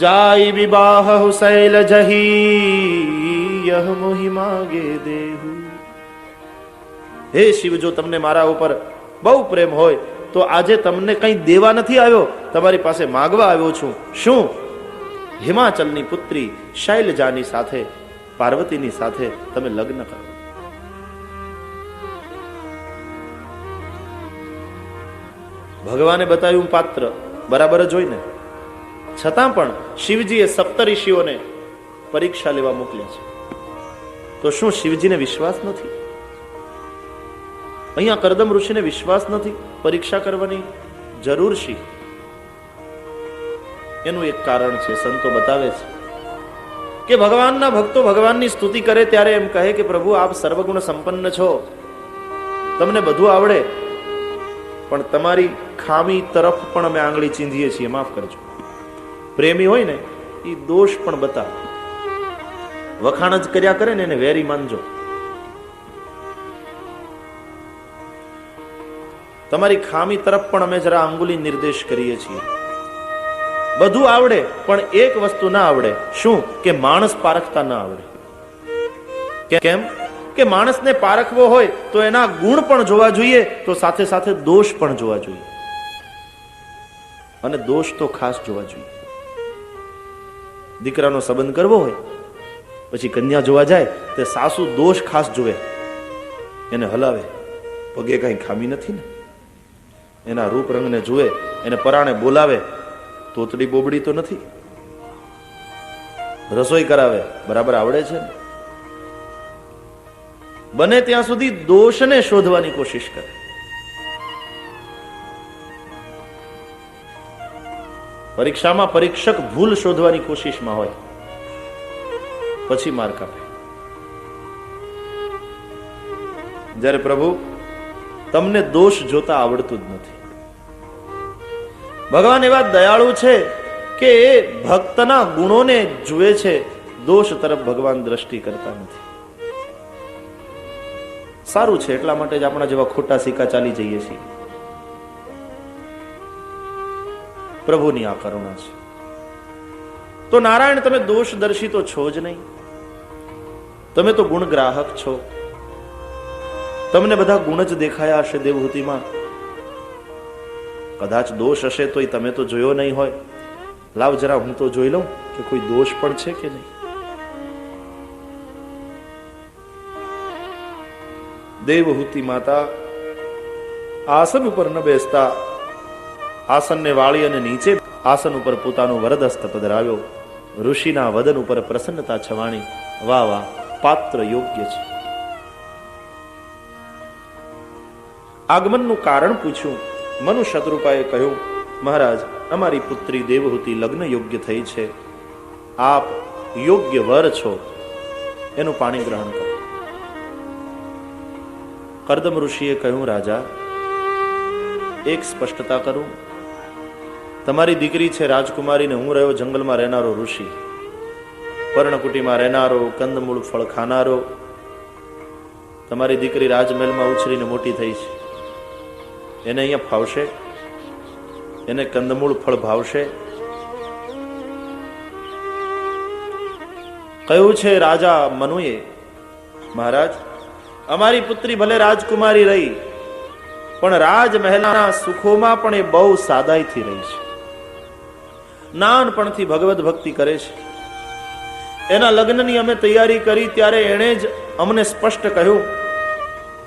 જાય વિવાહ શૈલ જહી યહ મોહિ માગે દેહુ. હે શિવ, જો તમને મારા ઉપર બહુ પ્રેમ હોય તો આજે તમને કંઈ દેવા નથી આવ્યો, તમારી પાસે માગવા આવ્યો છું. શું? હિમાચલની પુત્રી શૈલજાની સાથે, પાર્વતીની સાથે તમે લગ્ન કરો. ભગવાને બતાવ્યું પાત્ર બરાબર જ હોય ને, છતાં પણ શિવજીએ સપ્તઋષિઓને પરીક્ષા લેવા મોકલ્યા છે. તો શું શિવજીને વિશ્વાસ નથી? અહીંયા કરદમ ઋષિને વિશ્વાસ નથી. પરીક્ષા કરવાની જરૂર શી? એનું એક કારણ છે. સંતો બતાવે છે કે ભગવાનના ભક્તો ભગવાનની સ્તુતિ કરે ત્યારે એમ કહે કે પ્રભુ આપ સર્વગુણ સંપન્ન છો, તમને બધું આવડે, પણ તમારી ખામી તરફ પણ અમે આંગળી ચીંધીએ છીએ, માફ કરજો. પ્રેમી હોય ને એ દોષ પણ બતાવે. વખાણ જ કર્યા કરે ને એને વેરી માનજો. તમારી ખામી તરફ પણ અમે જરા આંગુલી નિર્દેશ કરીએ છીએ. બધું આવડે પણ એક વસ્તુ ના આવડે. શું? કે માણસ પારખતા ના આવડે. કેમ? કે માણસને પારખવો હોય તો એના ગુણ પણ જોવા જોઈએ, તો સાથે સાથે દોષ પણ જોવા જોઈએ. અને દોષ તો ખાસ જોવા જોઈએ. દીકરાનો સંબંધ કરવો હોય પછી કન્યા જોવા જાય તે સાસુ દોષ ખાસ જોવે, એને હલાવે, પગે કઈ ખામી નથી ને, એના રૂપ રંગને જુએ, એને પરાણે બોલાવે, તોતડી બોબડી તો નથી, રસોઈ કરાવે, બરાબર આવડે છે ને. બને ત્યાં સુધી દોષને શોધવાની કોશિશ કરે. પરીક્ષામાં પરીક્ષક ભૂલ શોધવાની કોશિશમાં હોય, પછી માર્ક આપે. જ્યારે પ્રભુ તમને દોષ જોતા આવડતું જ નથી. ભગવાન એવા દયાળુ છે કે એ ભક્તના ગુણોને જુએ છે, દોષ તરફ ભગવાન દ્રષ્ટિ કરતા નથી. સારું છે, એટલા માટે જ આપણા જેવા ખોટા સિક્કા ચાલી જઈએ છીએ. પ્રભુની આ કરુણા છે. તો નારાયણ, તમે દોષદર્શી તો છો જ નહીં, તમે તો ગુણ ગ્રાહક છો. તમને બધા ગુણ જ દેખાયા હશે દેવહૂતિમાં. કદાચ દોષ હશે તોય તમે તો જોયો નહીં હોય. લાવ જરા હું તો જોઈ લઉં કે કોઈ દોષ પણ છે કે નહીં. દેવહૂતિ માતા આસન ઉપર ન બેસતા આસનને વાળી અને નીચે આસન ઉપર પોતાનો વરદસ્ત પધરાવ્યો. ઋષિના વદન ઉપર પ્રસન્નતા છવાણી. વાહ વાહ, પાત્ર યોગ્ય છે. આગમનનું કારણ પૂછ્યું. મનુ શત્રુપાએ કહ્યું, મહારાજ, અમારી પુત્રી દેવહૂતિ લગ્ન યોગ્ય થઈ છે. આપ યોગ્ય વર છો, એનું પાણી ગ્રહણ કરો. કર્દમ ઋષિએ કહ્યું, રાજા, એક સ્પષ્ટતા કરું. તમારી દીકરી છે રાજકુમારી ને હું રહ્યો જંગલમાં રહેનારો ઋષિ, પર્ણકુટીમાં રહેનારો, કંદમૂળ ફળ ખાનારો. તમારી દીકરી રાજમહેલમાં ઉછરીને મોટી થઈ છે. એને અહીંયા ફાવશે? એને કંદમૂળ ફળ ભાવશે? કહ્યું છે રાજા મનુએ, મહારાજ, અમારી પુત્રી ભલે રાજકુમારી રહી, પણ રાજમહેલના સુખોમાં પણ એ બહુ સાદાઈથી રહી છે. નાનપણથી ભગવદ ભક્તિ કરે છે. એના લગ્નની અમે તૈયારી કરી ત્યારે એણે જ અમને સ્પષ્ટ કહ્યું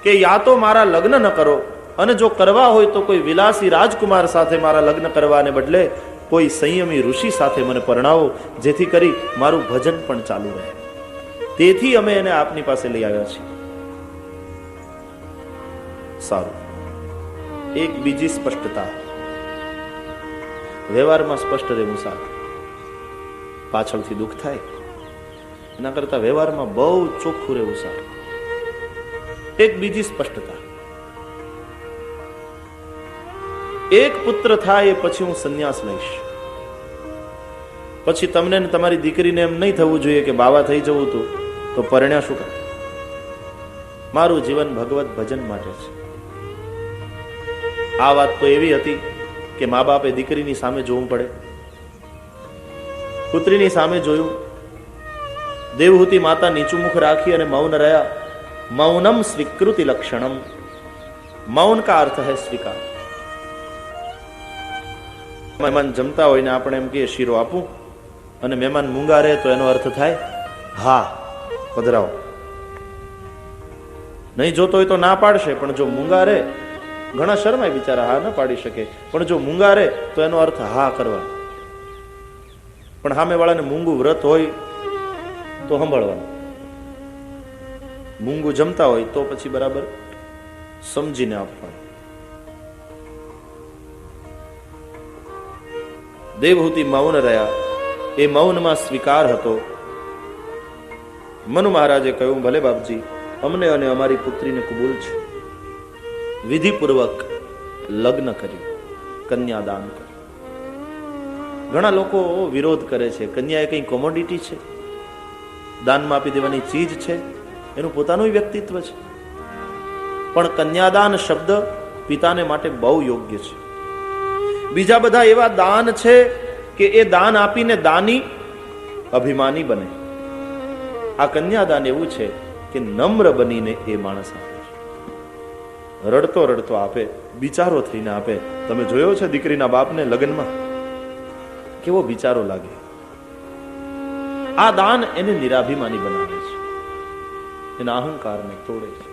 કે યા તો મારા લગ્ન ન કરો, અને જો કરવા હોય તો કોઈ વિલાસી રાજકુમાર સાથે મારા લગ્ન કરવાને બદલે કોઈ સંયમી ઋષિ સાથે મને પરણાવો, જેથી કરી મારું ભજન પણ ચાલુ રહે. તેથી અમે એને આપની પાસે લઈ આવ્યા છીએ. સારું. એક બીજી સ્પષ્ટતા. વ્યવહારમાં સ્પષ્ટ રહેવું સારું. પાછળથી દુઃખ થાય એના કરતા વ્યવહારમાં બહુ ચોખ્ખું રહેવું સારું. એક બીજી સ્પષ્ટતા. એક પુત્ર થાય એ પછી હું સંન્યાસ લઈશ. પછી તમને ને તમારી દીકરીને એમ નહીં થવું જોઈએ કે બાવા થઈ જવું તું તો પરણ્યા શું કરે. મારું જીવન ભગવત ભજન માટે છે. આ વાત તો એવી હતી કે મા બાપે દીકરીની સામે જોવું પડે. પુત્રીની સામે જોયું. દેવહૂતિ માતા નીચું મુખ રાખી અને મૌન રહ્યા. મૌનમ સ્વીકૃતિ લક્ષણમ. મૌન કા અર્થ હૈ સ્વીકાર. મહેમાન જમતા હોય ને આપણે એમ કહીએ શીરો આપું, અને મહેમાન મૂંગા રહે તો એનો અર્થ થાય હા પધરાવો. નહીં જોતો હોય તો ના પાડશે, પણ જો મૂંગા રહે, ઘણા શરમાય બિચારા, હા ન પાડી શકે, પણ જો મૂંગા રહે તો એનો અર્થ હા કરવા. પણ સામે વાળાને મૂંગું વ્રત હોય તો સાંભળવાનું. મૂંગું જમતા હોય તો પછી બરાબર સમજીને આપવાનું. દેવહૂતિ મૌન રહ્યા. એ મૌનમાં સ્વીકાર હતો. મનુ મહારાજે કહ્યું, ભલે બાપજી, અમને અને અમારી પુત્રીને કબૂલ છે. વિધિપૂર્વક લગ્ન કર્યું, કન્યાદાન કર્યું. ઘણા લોકો વિરોધ કરે છે, કન્યા એ કઈ કોમોડિટી છે, દાનમાં આપી દેવાની ચીજ છે, એનું પોતાનું વ્યક્તિત્વ છે. પણ કન્યાદાન શબ્દ પિતાને માટે બહુ યોગ્ય છે. બીજા બધા એવા દાન છે કે એ દાન આપીને દાની અભિમાની બને. આ કન્યાદાન એવું છે કે નમ્ર બનીને એ માણસ આપે છે. રડતો રડતો આપે, બિચારો થઈને આપે. તમે જોયો છે દીકરીના બાપને લગ્નમાં કેવો બિચારો લાગે. આ દાન એને નિરાભિમાની બનાવે છે, એના અહંકારને તોડે છે.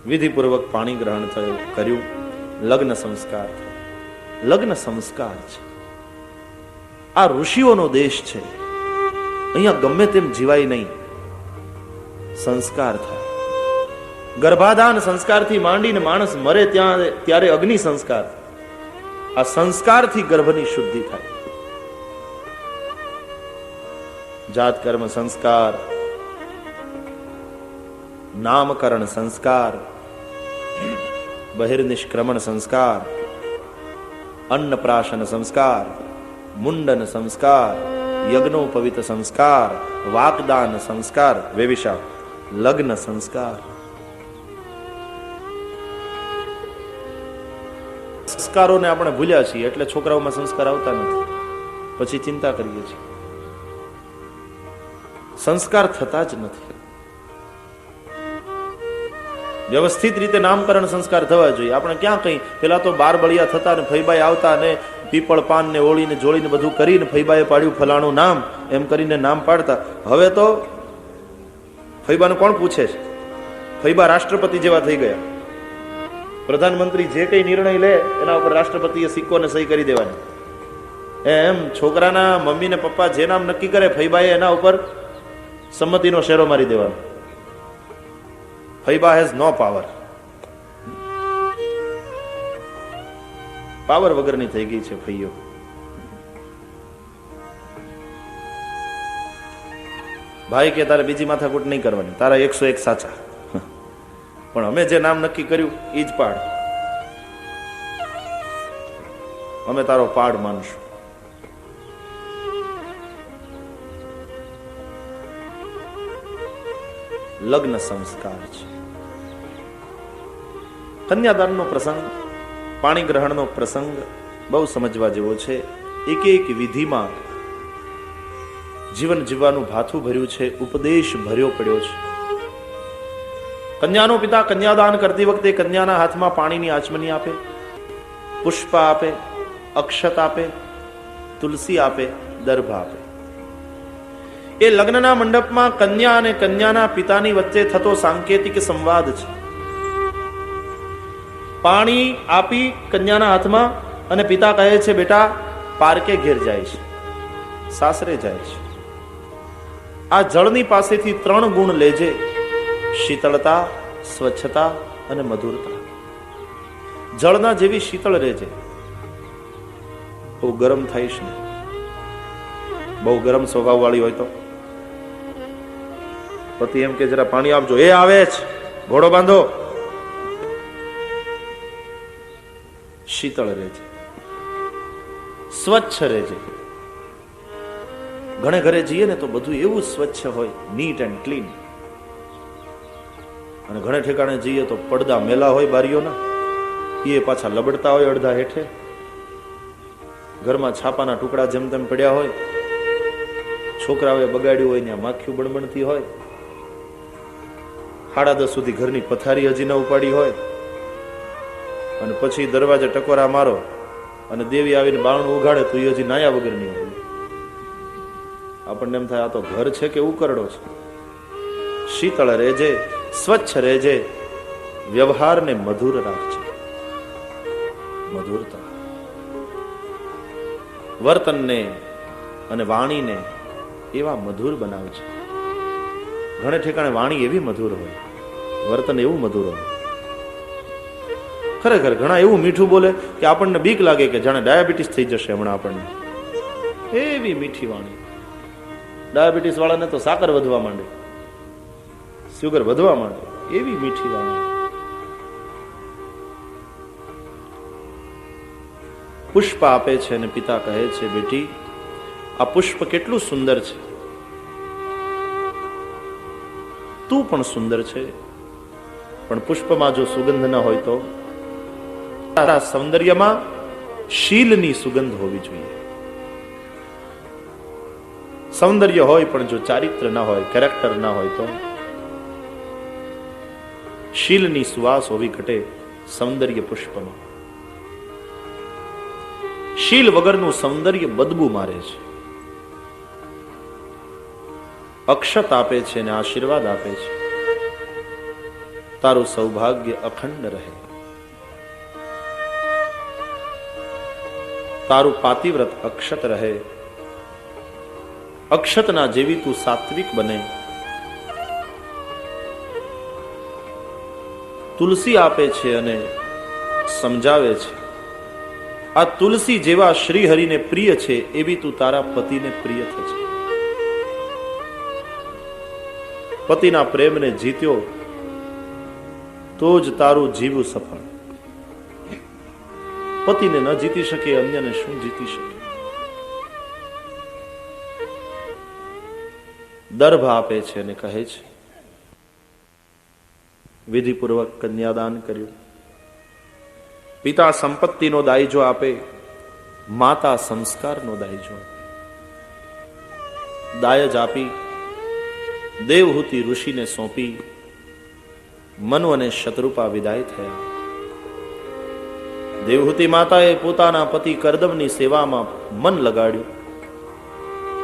વિધિપૂર્વક પાણી ગ્રહણ કર્યું. લગ્ન સંસ્કાર થયો. લગ્ન સંસ્કાર છે. આ ઋષિઓનો દેશ છે. અહીંયા ગમે તેમ જીવાય નહીં, સંસ્કાર થાય. ગર્ભાધાન સંસ્કારથી માંડીને માણસ મરે ત્યારે અગ્નિ સંસ્કાર. આ સંસ્કારથી ગર્ભની શુદ્ધિ થાય. જાત કર્મ સંસ્કાર, નામકરણ સંસ્કાર, બહિર્નિષ્ક્રમણ સંસ્કાર, અન્નપ્રાશન સંસ્કાર, મુંડન સંસ્કાર, યજ્ઞોપવિત સંસ્કાર, વાકદાન સંસ્કાર, વેવિશા લગ્ન સંસ્કાર. સંસ્કારોને આપણે ભૂલ્યા છીએ એટલે છોકરાઓમાં સંસ્કાર આવતા નથી. પછી ચિંતા કરીએ છીએ. સંસ્કાર થતા જ નથી. વ્યવસ્થિત રીતે નામકરણ સંસ્કાર થવા જોઈએ. આપણે ક્યાં કઈ પેલા તો બાર બળિયા થતા ને ફઈબાઈ આવતા ને પીપળ પાન ને ઓળીને જોડીને બધું કરીને ફઈબાએ પાડ્યું ફલાણું નામ એમ કરીને નામ પાડતા. હવે તો ફઈબાને કોણ પૂછે છે? ફૈબા રાષ્ટ્રપતિ જેવા થઈ ગયા. પ્રધાનમંત્રી જે કઈ નિર્ણય લે એના ઉપર રાષ્ટ્રપતિએ સિક્કો ને સહી કરી દેવાની. એમ છોકરાના મમ્મી ને પપ્પા જે નામ નક્કી કરે ફૈબાએ એના ઉપર સંમતિનો શેરો મારી દેવાનો. ફૈબા હેઝ નો પાવર. પાવર વગરની થઈ ગઈ છે ફૈયો. ભાઈ કે તારે બીજી માથાકૂટ નહીં કરવાની, તારા 101 સાચા, પણ અમે જે નામ નક્કી કર્યું એ જ પાડ, અમે તારો પાડ માનશું. લગ્ન સંસ્કાર છે. કન્યાદાનનો પ્રસંગ, પાણી ગ્રહણનો પ્રસંગ બહુ સમજવા જેવો છે. એક એક વિધિમાં જીવન જીવવાનું ભાથું ભર્યું છે, ઉપદેશ ભર્યો પડ્યો છે. કન્યાનો પિતા કન્યાદાન કરતી વખતે કન્યાના હાથમાં પાણીની આચમની આપે, પુષ્પ આપે, અક્ષત આપે, તુલસી આપે, દર્ભ આપે. એ લગ્નના મંડપમાં કન્યા અને કન્યાના પિતાની વચ્ચે થતો સાંકેતિક સંવાદ છે. પાણી આપી કન્યાના હાથમાં અને પિતા કહે છે બેટા પારકે ઘેર જાય છે, સાસરે જાય છે. આ જળની પાસેથી 3 ગુણ લેજે: શીતળતા, સ્વચ્છતા અને મધુરતા. જળના જેવી શીતળ રહેજે. બહુ ગરમ થઈશ ને, બહુ ગરમ સ્વભાવ વાળી હોય તો પતિ એમ કે જરા પાણી આપજો, એ આવે છે, ઘોડો બાંધો. શીતળ રહેજે, સ્વચ્છ રહેજે. ઘણે ઘરે જઈએ ને તો બધું એવું સ્વચ્છ હોય, નીટ એન્ડ ક્લીન. અને ઘણે ઠેકાણે જઈએ તો પડદા મેલા હોય બારીઓના, એ પાછા લબડતા હોય અડધા હેઠે. ઘરમાં છાપાના ટુકડા જેમ તેમ પડ્યા હોય, છોકરાઓએ બગાડ્યું હોય ત્યાં માખીઓ બણબણતી હોય, 10:30 સુધી ઘરની પથારી હજી ન ઉપાડી હોય, અને પછી દરવાજે ટકોરા મારો અને દેવી આવીને બારણું ઉઘાડે તો એ હજી નાયા વગરની હોય. આપણને એમ થાય આ તો ઘર છે કે ઉકરડો છે. શીતળ રહેજે, સ્વચ્છ રહેજે, વ્યવહારને મધુર રાખજે. મધુરતા, વર્તનને અને વાણીને એવા મધુર બનાવજે. ઘણે ઠેકાણે વાણી એવી મધુર હોય, વર્તન એવું મધુર હોય. ખરેખર ઘણા એવું મીઠું બોલે કે આપણને બીક લાગે કે જાણે ડાયાબિટીસ થઈ જશે હમણાં આપણને. એવી મીઠી વાણી. ડાયાબિટીસ વાળાને તો સાકર વધવા માંડે, સુગર વધવા માંડે, એવી મીઠી વાણી. પુષ્પ આપે છે અને પિતા કહે છે બેટી આ પુષ્પ કેટલું સુંદર છે, તું પણ સુંદર છે, પણ પુષ્પમાં જો સુગંધ ન હોય તો તારા સૌંદર્યમાં શીલની સુગંધ હોવી જોઈએ. સૌંદર્ય હોય પણ જો ચારિત્ર ના હોય, કેરેક્ટર ના હોય તો શીલની સુવાસ હોવી ઘટે સૌંદર્ય પુષ્પમાં. શીલ વગરનું સૌંદર્ય બદબુ મારે છે. અક્ષત આપે છે અને આશીર્વાદ આપે છે. તારું સૌભાગ્ય અખંડ રહે. તારું પાતિવ્રત અક્ષત રહે. અક્ષતના જેવી તું સાત્વિક બને. તુલસી આપે છે અને સમજાવે છે. આ તુલસી જેવા શ્રી હરિને પ્રિય છે એવી તું તારા પતિને પ્રિય થશે. પતિના પ્રેમને જીત્યો તો જ તારું જીવવું સફળ. પતિને ન જીતી શકે અન્યને શું જીતી શકે? દર્ભ આપે છે અને કહે છે વિધિપૂર્વક કન્યાદાન કર્યું. પિતા સંપત્તિનો દાયજો આપે, માતા સંસ્કારનો દાયજો. દાયજ આપી દેવહૂતિ ઋષિને સોંપી મનુ અને શત્રુપા વિદાય થયા. દેવહૂતિ માતાએ પોતાના પતિ કરદમની સેવામાં મન લગાડ્યું.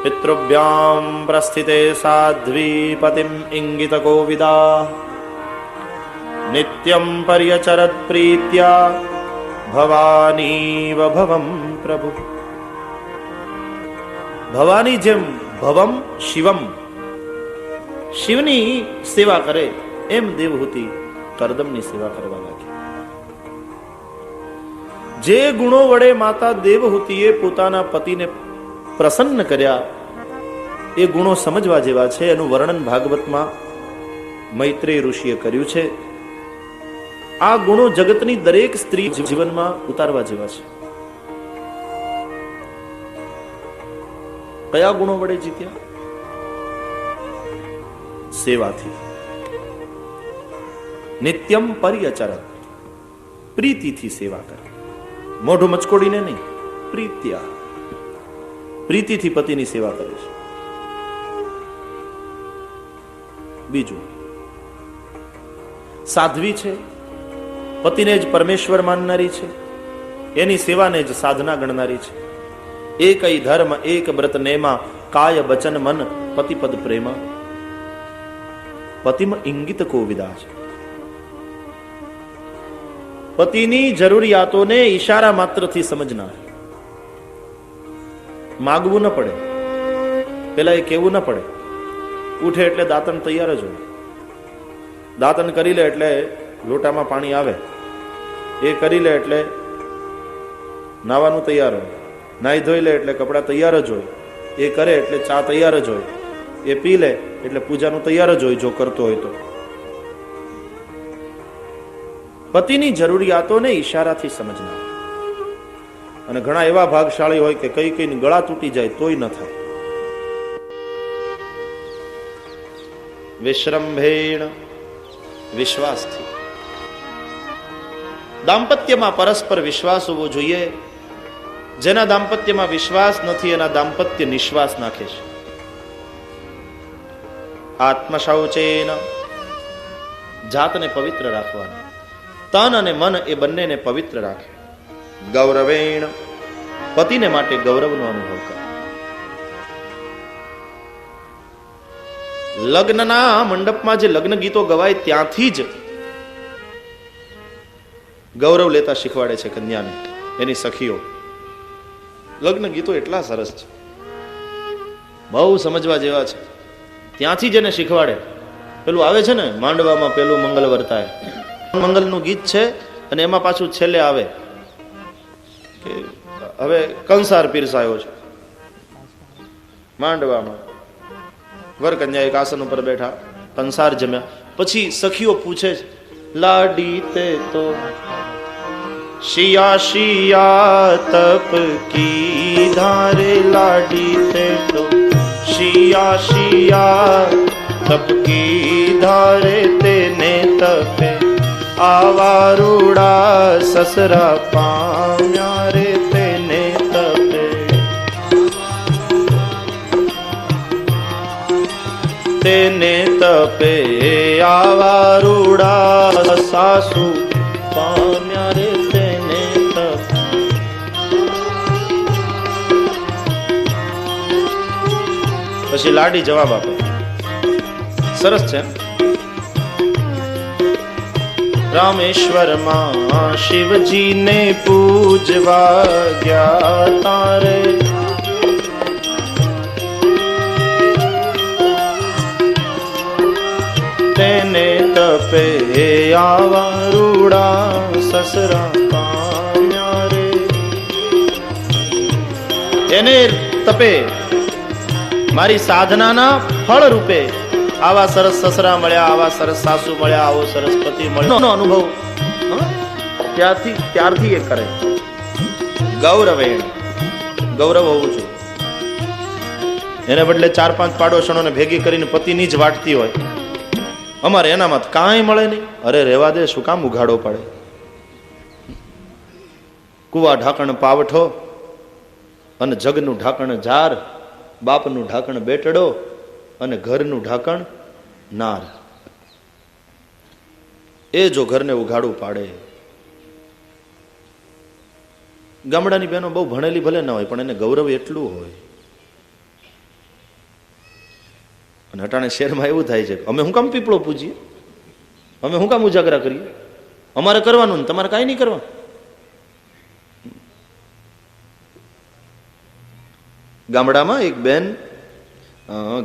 પિતૃભ્યામ પ્રસ્થિતે સાધ્વી પતિમ ઇંગિત કોવિદા નિત્યમ પર્યચરત પ્રીત્યા ભવાનીવ ભવમ પ્રભુ. ભવાની જેમ ભવમ શિવમ, શિવની સેવા કરે એમ દેવહૂતિ કરદમની સેવા કરવા લાગી. જે ગુણો વડે માતા દેવહૂતિએ પોતાના પતિને પ્રસન્ન કર્યા એ ગુણો સમજવા જેવા છે. એનું વર્ણન ભાગવતમાં મૈત્રેય ઋષિએ કર્યું છે. આ ગુણો જગતની દરેક સ્ત્રી જીવનમાં ઉતારવા જેવા છે. કયા ગુણો વડે જીત્યા? સેવાથી. નિત્યમ પર્યચરત, પ્રીતિથી સેવા કરે. મોઢું મચકોડીને નહીં, પ્રીત્યા, પ્રીતિથી પતિની સેવા કરે છે. બીજું, સાધ્વી છે, પતિને જ પરમેશ્વર માનનારી છે, એની સેવાને જ સાધના ગણનારી છે. એકઈ ધર્મ એક વ્રત નેમા, કાય વચન મન પતિપદ પ્રેમા. પતિમ ઇંગિત કોવિદા છે. પતિની જરૂરિયાતોને ઈશારા માત્રથી સમજનાર. માગવું ન પડે, પેલા એ કહેવું ન પડે. ઉઠે એટલે દાંતણ તૈયાર જ હોય. દાંતણ કરી લે એટલે લોટામાં પાણી આવે. એ કરી લે એટલે નાવાનું તૈયાર હોય. નાહી ધોઈ લે એટલે કપડાં તૈયાર જ હોય. એ કરે એટલે ચા તૈયાર જ હોય. એ પી લે એટલે પૂજાનું તૈયાર જ હોય, જો કરતો હોય તો. પતિની જરૂરિયાતોને ઈશારાથી સમજનાર. અને ઘણા એવા ભાગશાળી હોય કે કઈ કઈ ગળા તૂટી જાય તોય ન થાય. વિશ્રંભેણ, વિશ્વાસથી. દાંપત્યમાં પરસ્પર વિશ્વાસ હોવો જોઈએ. જેના દાંપત્યમાં વિશ્વાસ નથી એના દાંપત્ય નિશ્વાસ નાખે છે. આત્મશૌચેન, જાતને પવિત્ર રાખવાનું. તન અને મન એ બંનેને પવિત્ર રાખે. ગૌરવેણ, પતિને માટે ગૌરવનો અનુભવ કરે. લગ્નના મંડપમાં જે લગ્ન ગીતો ગવાય ત્યાંથી જ ગૌરવ લેતા શીખવાડે છે કન્યાને એની સખીઓ. લગ્ન ગીતો એટલા સરસ છે, બહુ સમજવા જેવા છે. ત્યાંથી જ એને શીખવાડે. પેલું આવે છે ને માંડવામાં પેલું મંગલ વર્તાય, મંગલનું ગીત છે. અને એમાં પાછું છેલ્લે આવે કે હવે કંસાર પીરસાયો છે. માંડવામાં વર કન્યા એક આસન ઉપર બેઠા, કંસાર જમ્યા. પછી સખીઓ પૂછે છે, લાડી તે તો શિયા શિયા તપ કી ધારે, લાડી તે તો શિયા શિયા તપ કી ધારે, તેને તપે આવારૂડા સસરા પામ્યા રે, તેને તપે. તેને તપે આવારૂડા સાસુ પામ્યા રે, તેને તપે. પછી લાડી જવાબ આપે, સરસ છે. રામેશ્વરમાં શિવજીને પૂજવા ગયા તારે, તેને તપે આવારૂડા સસરા પામ્યા રે. એને તપે મારી સાધનાના ફળ રૂપે આવા સરસ સસરા મળ્યા, આવા સરસ સાસુ મળ્યા, આવો સરસ પતિ મળ્યો અનુભવ ત્યારથી એ કરે. ગૌરવેણ, ગૌરવ હોવું જોઈએ. એને બદલે 4-5 પાડોશણોને ભેગી કરીને પતિની જ વાટતી હોય. અમારે એનામાં કાંઈ મળે નહીં. અરે રહેવા દે, શું કામ ઉઘાડો પડે? કુવા ઢાંકણ પાવઠો અને જગનું ઢાંકણ જાર, બાપનું ઢાંકણ બેટડો અને ઘરનું ઢાંકણ નાર. એ જો ઘરને ઉઘાડું પાડે. ગામડાની બહેનો બહુ ભણેલી ભલે ના હોય પણ એને ગૌરવ એટલું હોય. અને અટાણે શહેરમાં એવું થાય છે, અમે હું કામ પીપળો પૂજીએ? અમે શું કામ ઉજાગરા કરીએ? અમારે કરવાનું ને તમારે કાંઈ નહીં કરવાનું. ગામડામાં એક બેન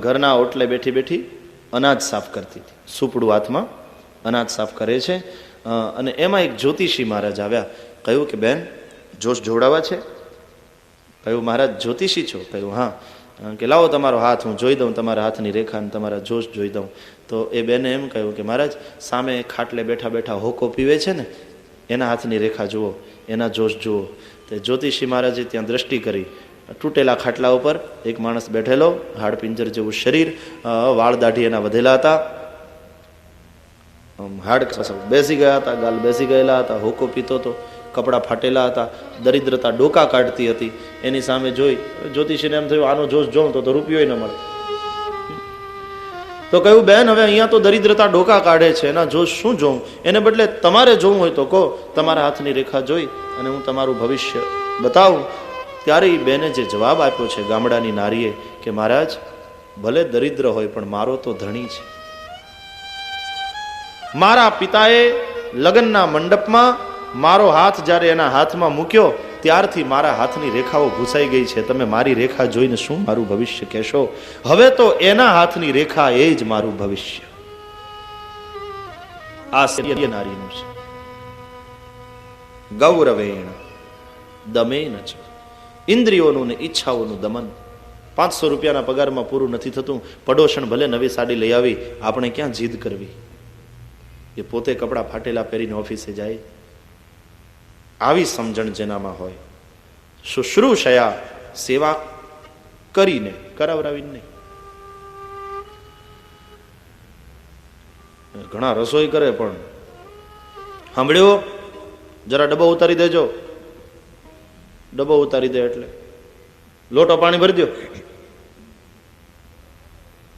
ઘરના ઓટલે બેઠી બેઠી અનાજ સાફ કરતી હતી. સુપડું હાથમાં અનાજ સાફ કરે છે અને એમાં એક જ્યોતિષી મહારાજ આવ્યા. કહ્યું કે બેન, જોશ જોડાવા છે? કહ્યું મહારાજ જ્યોતિષી છો? કહ્યું હા. કે લાવો તમારો હાથ હું જોઈ દઉં, તમારા હાથની રેખા અને તમારા જોશ જોઈ દઉં. તો એ બેને એમ કહ્યું કે મહારાજ, સામે ખાટલે બેઠા બેઠા હોકો પીવે છે ને, એના હાથની રેખા જુઓ, એના જોશ જુઓ. તો જ્યોતિષી મહારાજે ત્યાં દ્રષ્ટિ કરી. તૂટેલા ખાટલા ઉપર એક માણસ બેઠેલો, હાડપિંજર જેવું શરીર, વાળ દાઢી એના વધેલા હતા, હાડ બેસી ગયા હતા, ગાલ બેસી ગયેલા હતા, હોકો પીતો હતો, કપડાં ફાટેલા હતા, દરિદ્રતા ડોકા કાઢતી હતી. એની સામે જોઈ જ્યોતિષીને એમ થયું, આનો જોશ જોઉં તો રૂપિયો ન મળે. તો કહ્યું બેન, હવે અહીંયા તો દરિદ્રતા ડોકા કાઢે છે, એના જોશ શું જોઉં? એને બદલે તમારે જોવું હોય તો કહો, તમારા હાથની રેખા જોઈ અને હું તમારું ભવિષ્ય બતાવું. ત્યારે એ બેને જે જવાબ આપ્યો છે ગામડાની નારીએ કે મહારાજ, ભલે દરિદ્ર હોય પણ મારો તો ધણી છે. મારા પિતાએ લગ્નના મંડપમાં મારો હાથ જ્યારે એના હાથમાં મૂક્યો ત્યારથી મારા હાથની રેખાઓ ભૂસાઈ ગઈ છે. તમે મારી રેખા જોઈને શું મારું ભવિષ્ય કહેશો? હવે તો એના હાથની રેખા એ જ મારું ભવિષ્ય. આ સત્ય નારીનું છે. ગૌરવેણ દમેન છે. ઇન્દ્રિયોનું ને ઈચ્છાઓનું દમન. 500 રૂપિયાના પગારમાં પૂરું નથી થતું. પડોશણ ભલે નવી સાડી લઈ આવી, આપણે ક્યાં જીદ કરવી? એ પોતે કપડાં ફાટેલા પહેરીને ઓફિસે જાય. આવી સમજણ જેનામાં હોય, શુશ્રૂષયા, સેવા કરીને, કરાવરાવીને નહીં. ઘણા રસોઈ કરે પણ સાંભળ્યો, જરા ડબ્બો ઉતારી દેજો. ડબ્બો ઉતારી દે એટલે લોટો પાણી ભરી દો,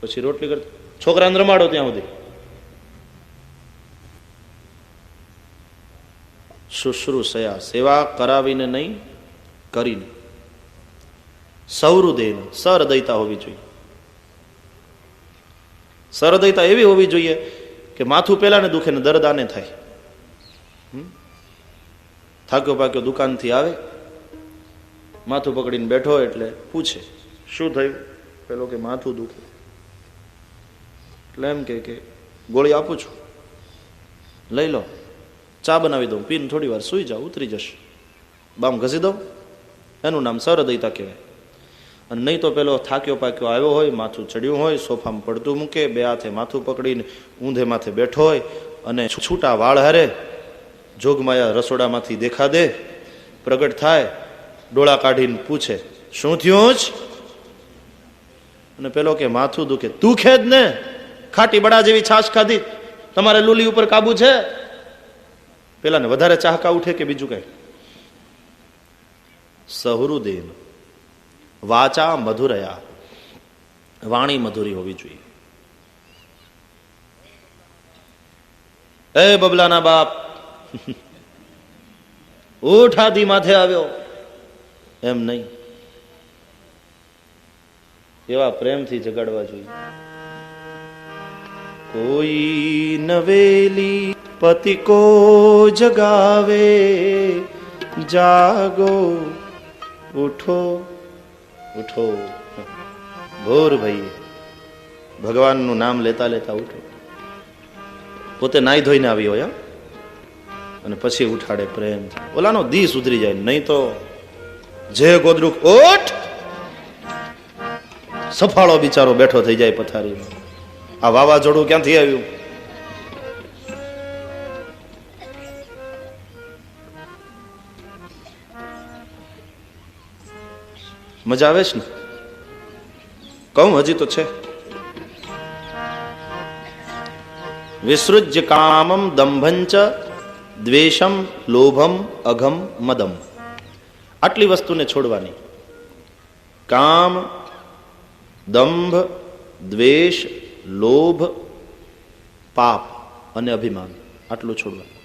પછી રોટલી કરતો. છોકરાને રમાડો ત્યાં સુધી. શુશ્રૂષયા, સેવા કરાવીને નહીં, કરીને. સૌહૃદયન, સહૃદયતા હોવી જોઈએ. સહૃદયતા એવી હોવી જોઈએ કે માથું પેલા ને દુખે ને દર્દ આને થાય. થાક્યો પાક્યો દુકાનથી આવે, માથું પકડીને બેઠો એટલે પૂછે શું થયું? પેલો કે માથું દુખે. એટલે એમ કે ગોળી આપું છું, લઈ લો. ચા બનાવી દઉં, પીને થોડી વાર સુઈ જાઓ, ઉતરી જશે. બામ ઘસી દઉં, એનું નામ સહૃદયતા કહેવાય. અને નહીં તો પેલો થાક્યો પાક્યો આવ્યો હોય, માથું ચડ્યું હોય, સોફામાં પડતું મૂકે, બે હાથે માથું પકડીને ઊંધે માથે બેઠો હોય અને છૂટા વાળ હારે જોગમાયા રસોડામાંથી દેખા દે, પ્રગટ થાય, ડોળા કાઢીને પૂછે શું થયું જ? અને પેલો કે માથું દુખે. દુખે જ ને, ખાટી બડા જેવી છાશ ખાધી, તમારે લૂલી ઉપર કાબુ છે? પેલા ને વધારે ચાહકા ઉઠે કે બીજું કઈ? સહૃદયન વાચા મધુરયા, વાણી મધુરી હોવી જોઈએ. એ બબલાના બાપ, ઉઠ, આધી માથે આવ્યો, એમ નહીં. એવા પ્રેમથી જગાડવા જોઈએ. કોઈ નવેલી પતિ કો જગાવે, જાગો ઉઠો ઉઠો. ભોર ભાઈ ભગવાનનું નામ લેતા લેતા ઉઠો. પોતે નાઈ ધોઈને આવી હોય અને પછી ઉઠાડે પ્રેમ. ઓલાનો દી સુધરી જાય. નહીં તો જે ગોદડું ઓઠ, સફાળો બિચારો બેઠો થઈ જાય પથારીમાં. આ વાવાઝોડું ક્યાંથી આવ્યું? મજા આવે છે ને? કહું હજી તો છે. વિસૃજ્ય કામમ દંભંચ દ્વેષમ લોભમ અઘમ મદમ. આટલી વસ્તુને છોડવાની. કામ, દંભ, દ્વેષ, લોભ, પાપ અને અભિમાન, આટલું છોડવાનું.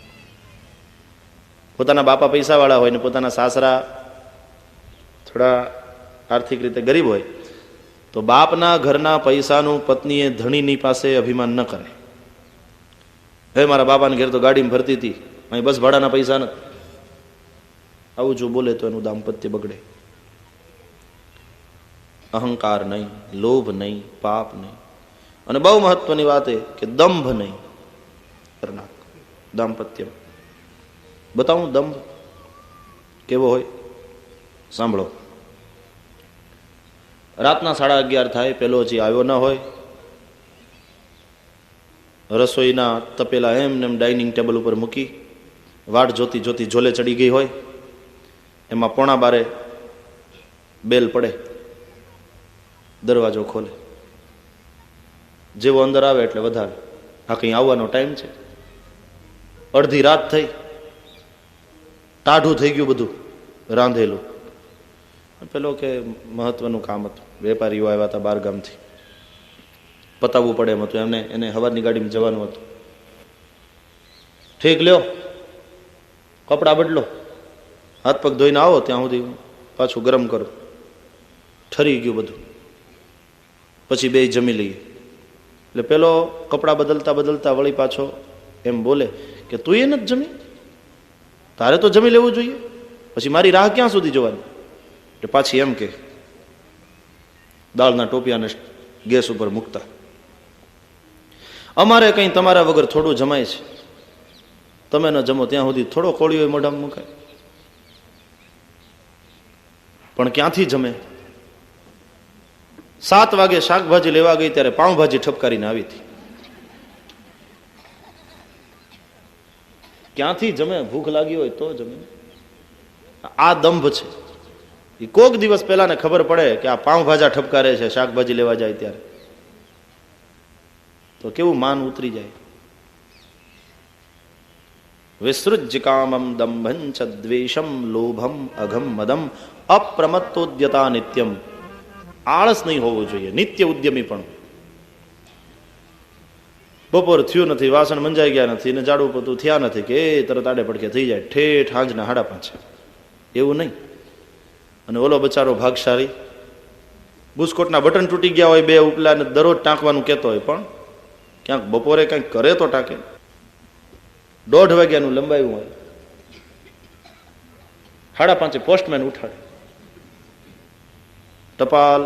પોતાના બાપા પૈસા વાળા હોય ને પોતાના સાસરા થોડા આર્થિક રીતે ગરીબ હોય તો બાપના ઘરના પૈસાનું પત્નીએ ધણીની પાસે અભિમાન ન કરે. હે મારા બાપાને ઘેર તો ગાડીમાં ફરતી હતી, અહીં બસ ભાડાના પૈસા નથી. આવું જો બોલે તો એનું દાંપત્ય બગડે. અહંકાર નહીં, લોભ નહીં, પાપ નહીં, અને બહુ મહત્વની વાત એ કે દંભ નહીં. દાંપત્ય બતાવું દંભ કેવો હોય, સાંભળો. રાતના 11:30 થાય, પેલો હજી આવ્યો ના હોય. રસોઈના તપેલા એમને એમ ડાઇનિંગ ટેબલ ઉપર મૂકી વાટ જોતી જોતી ઝોલે ચડી ગઈ હોય. એમાં 11:15 બેલ પડે, દરવાજો ખોલે. જેવો અંદર આવે એટલે વધારે, આ કંઈ આવવાનો ટાઈમ છે. અડધી રાત થઈ, ટાઢું થઈ ગયું બધું રાંધેલું. પેલો કે મહત્વનું કામ હતું, વેપારીઓ આવ્યા હતા 12 ગામથી, પતાવવું પડે એમ હતું. એને હવારની ગાડીમાં જવાનું હતું. ઠીક, લ્યો કપડાં બદલો, હાથ પગ ધોઈને આવો, ત્યાં સુધી પાછું ગરમ કરો. ઠરી ગયું બધું. પછી બે જમી લઈએ. એટલે પેલો કપડાં બદલતા બદલતા વળી પાછો એમ બોલે કે તું એ નથી જમી, તારે તો જમી લેવું જોઈએ, પછી મારી રાહ ક્યાં સુધી જોવાની. એટલે પાછી એમ કે દાળના ટોપિયાને ગેસ ઉપર મૂકતા, અમારે કંઈ તમારા વગર થોડું જમાય છે, તમે ન જમો ત્યાં સુધી થોડો કોળીઓ મોઢામાં મુકાય. પણ ક્યાંથી જમે? 7 વાગે શાકભાજી લેવા ગઈ ત્યારે પાઉંભાજી ઠપકારીને આવી હતી. ક્યાંથી જમે? ભૂખ લાગી હોય તો જમે. આ દંભ છે. એ કોક દિવસ પહેલાને ખબર પડે કે આ પાઉંભાજા ઠપકારે છે શાકભાજી લેવા જાય ત્યારે, તો કેવું માન ઉતરી જાય. વિસૃજ્ય કામમ દંભં ચ દ્વેષમ લોભમ અઘમ મદમ અપ્રમત્તોદ્યતા નિત્યમ. આળસ નહીં હોવું જોઈએ, નિત્ય ઉદ્યમી પણ. બપોર થયું નથી, વાસણ મંજાઈ ગયા નથી, ને ઝાડુ પોતું થયા નથી કે તરત આડે પડકે થઈ જાય ઠેઠ હાંજના 5:30. એવું નહીં. અને ઓલો બચારો ભાગશાળી, બુસ્કોટના બટન તૂટી ગયા હોય 2 ઉપલા ને દરરોજ ટાંકવાનું કહેતો હોય, પણ ક્યાંક બપોરે કંઈક કરે તો ટાંકે. 1:30 વાગ્યાનું લંબાયું હોય, 5:30 પોસ્ટમેન ઉઠાડે, ટપાલ.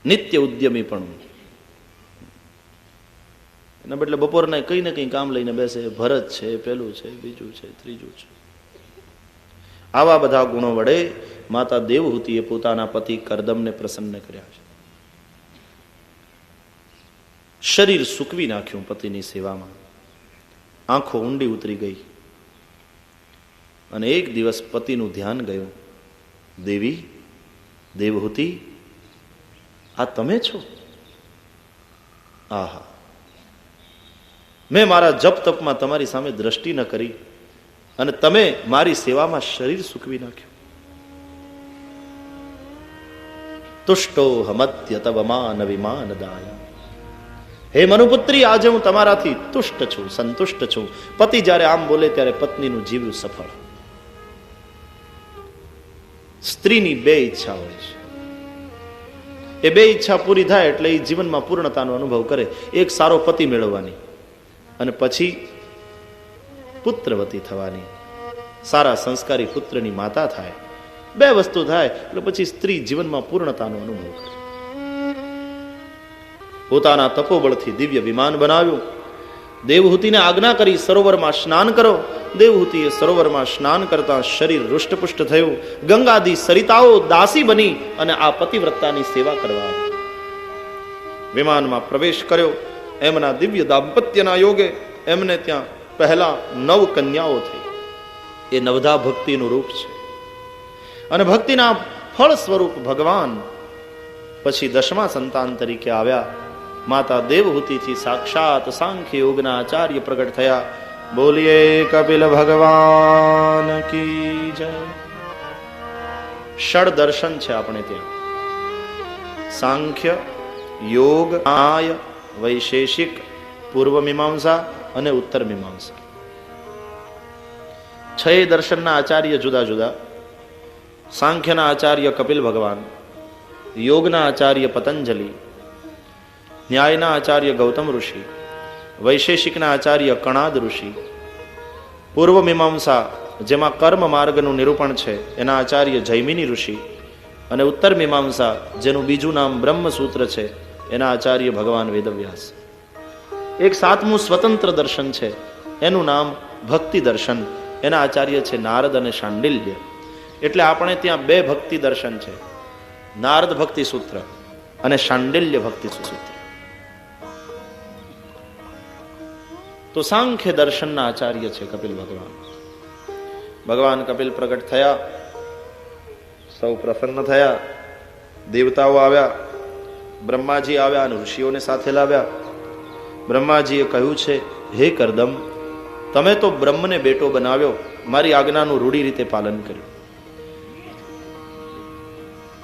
નિત્ય ઉદ્યમી પણ. એના બદલે બપોરના કંઈ ને કંઈ કામ લઈને બેસે, ભરત છે, પેલું છે, બીજું છે, ત્રીજું છે. આવા બધા ગુણો વડે માતા દેવહૂતિએ પોતાના પતિ કરદમને પ્રસન્ન કર્યા છે. શરીર સૂકવી નાખ્યું પતિની સેવામાં, આંખો ઊંડી ઉતરી ગઈ. અને એક દિવસ પતિનું ધ્યાન ગયું, દેવી, દેવહૂતિ, આ તમે છો? આહા, મેં મારા જપ તપમાં તમારી સામે દ્રષ્ટિ ન કરી અને તમે મારી સેવામાં શરીર સૂકવી નાખ્યું. તુષ્ટો હમત્ય તવ માન વિમાન દાયા. હે મનુપુત્રી, આજે હું તમારાથી તુષ્ટ છું, સંતુષ્ટ છું. પતિ જ્યારે આમ બોલે ત્યારે પત્નીનું જીવવું સફળ. સ્ત્રીની 2 ઈચ્છા હોય છે. એ 2 ઈચ્છા પૂરી થાય એટલે એ જીવનમાં પૂર્ણતાનો અનુભવ કરે. એક સારો પતિ મેળવવાની, અને પછી પુત્રવતી થવાની, સારા સંસ્કારી પુત્રની માતા થાય. 2 વસ્તુ થાય એટલે પછી સ્ત્રી જીવનમાં પૂર્ણતાનો અનુભવ કરે. પોતાના તપોબળથી દિવ્ય વિમાન બનાવ્યું. દેવહૂતિને આજ્ઞા કરી સરોવરમાં સ્નાન કરો. દેવહૂતિએ સરોવરમાં સ્નાન કરતા શરીર રૂષ્ટપુષ્ટ થયું. ગંગાદી સરિતાઓ દાસી બની અને આ પતિવ્રતાની સેવા કરવા વિમાનમાં પ્રવેશ કર્યો. એમના દિવ્ય દાંપત્યના યોગે એમને ત્યાં પહેલા 9 કન્યાઓ થઈ. એ નવધા ભક્તિનું રૂપ છે. અને ભક્તિના ફળ સ્વરૂપ ભગવાન પછી 10મા સંતાન તરીકે આવ્યા. માતા દેવહૂતિથી સાક્ષાત સાંખ્ય યોગના આચાર્ય પ્રગટ થયા. બોલીએ કપિલ ભગવાન કી જય. ષડ દર્શન છે આપણે ત્યાં. સાંખ્ય, યોગ, ન્યાય, વૈશેષિક, પૂર્વ મીમાંસા અને ઉત્તર મીમાંસા. 6 દર્શનના આચાર્ય જુદા જુદા. સાંખ્યના આચાર્ય કપિલ ભગવાન, યોગના આચાર્ય પતંજલિ, ન્યાયના આચાર્ય ગૌતમ ઋષિ, વૈશેષિકના આચાર્ય કણાદ ઋષિ, પૂર્વ મીમાંસા જેમાં કર્મ માર્ગનું નિરૂપણ છે એના આચાર્ય જૈમિની ઋષિ, અને ઉત્તર મીમાંસા જેનું બીજું નામ બ્રહ્મસૂત્ર છે એના આચાર્ય ભગવાન વેદવ્યાસ. એક સાતમું સ્વતંત્ર દર્શન છે એનું નામ ભક્તિ દર્શન, એના આચાર્ય છે નારદ અને શાંડિલ્ય. એટલે આપણે ત્યાં બે ભક્તિ દર્શન છે, નારદ ભક્તિ સૂત્ર અને શાંડિલ્ય ભક્તિ સૂત્ર. તો સાંખ્ય દર્શનના આચાર્ય છે કપિલ ભગવાન. ભગવાન કપિલ પ્રગટ થયા, સૌ પ્રસન્ન થયા, દેવતાઓ આવ્યા, બ્રહ્માજી આવ્યા અને ઋષિઓને સાથે લાવ્યા. બ્રહ્માજીએ કહ્યું છે, હે કરદમ, તમે તો બ્રહ્મને બેટો બનાવ્યો, મારી આજ્ઞાનું રૂઢી રીતે પાલન કર્યું.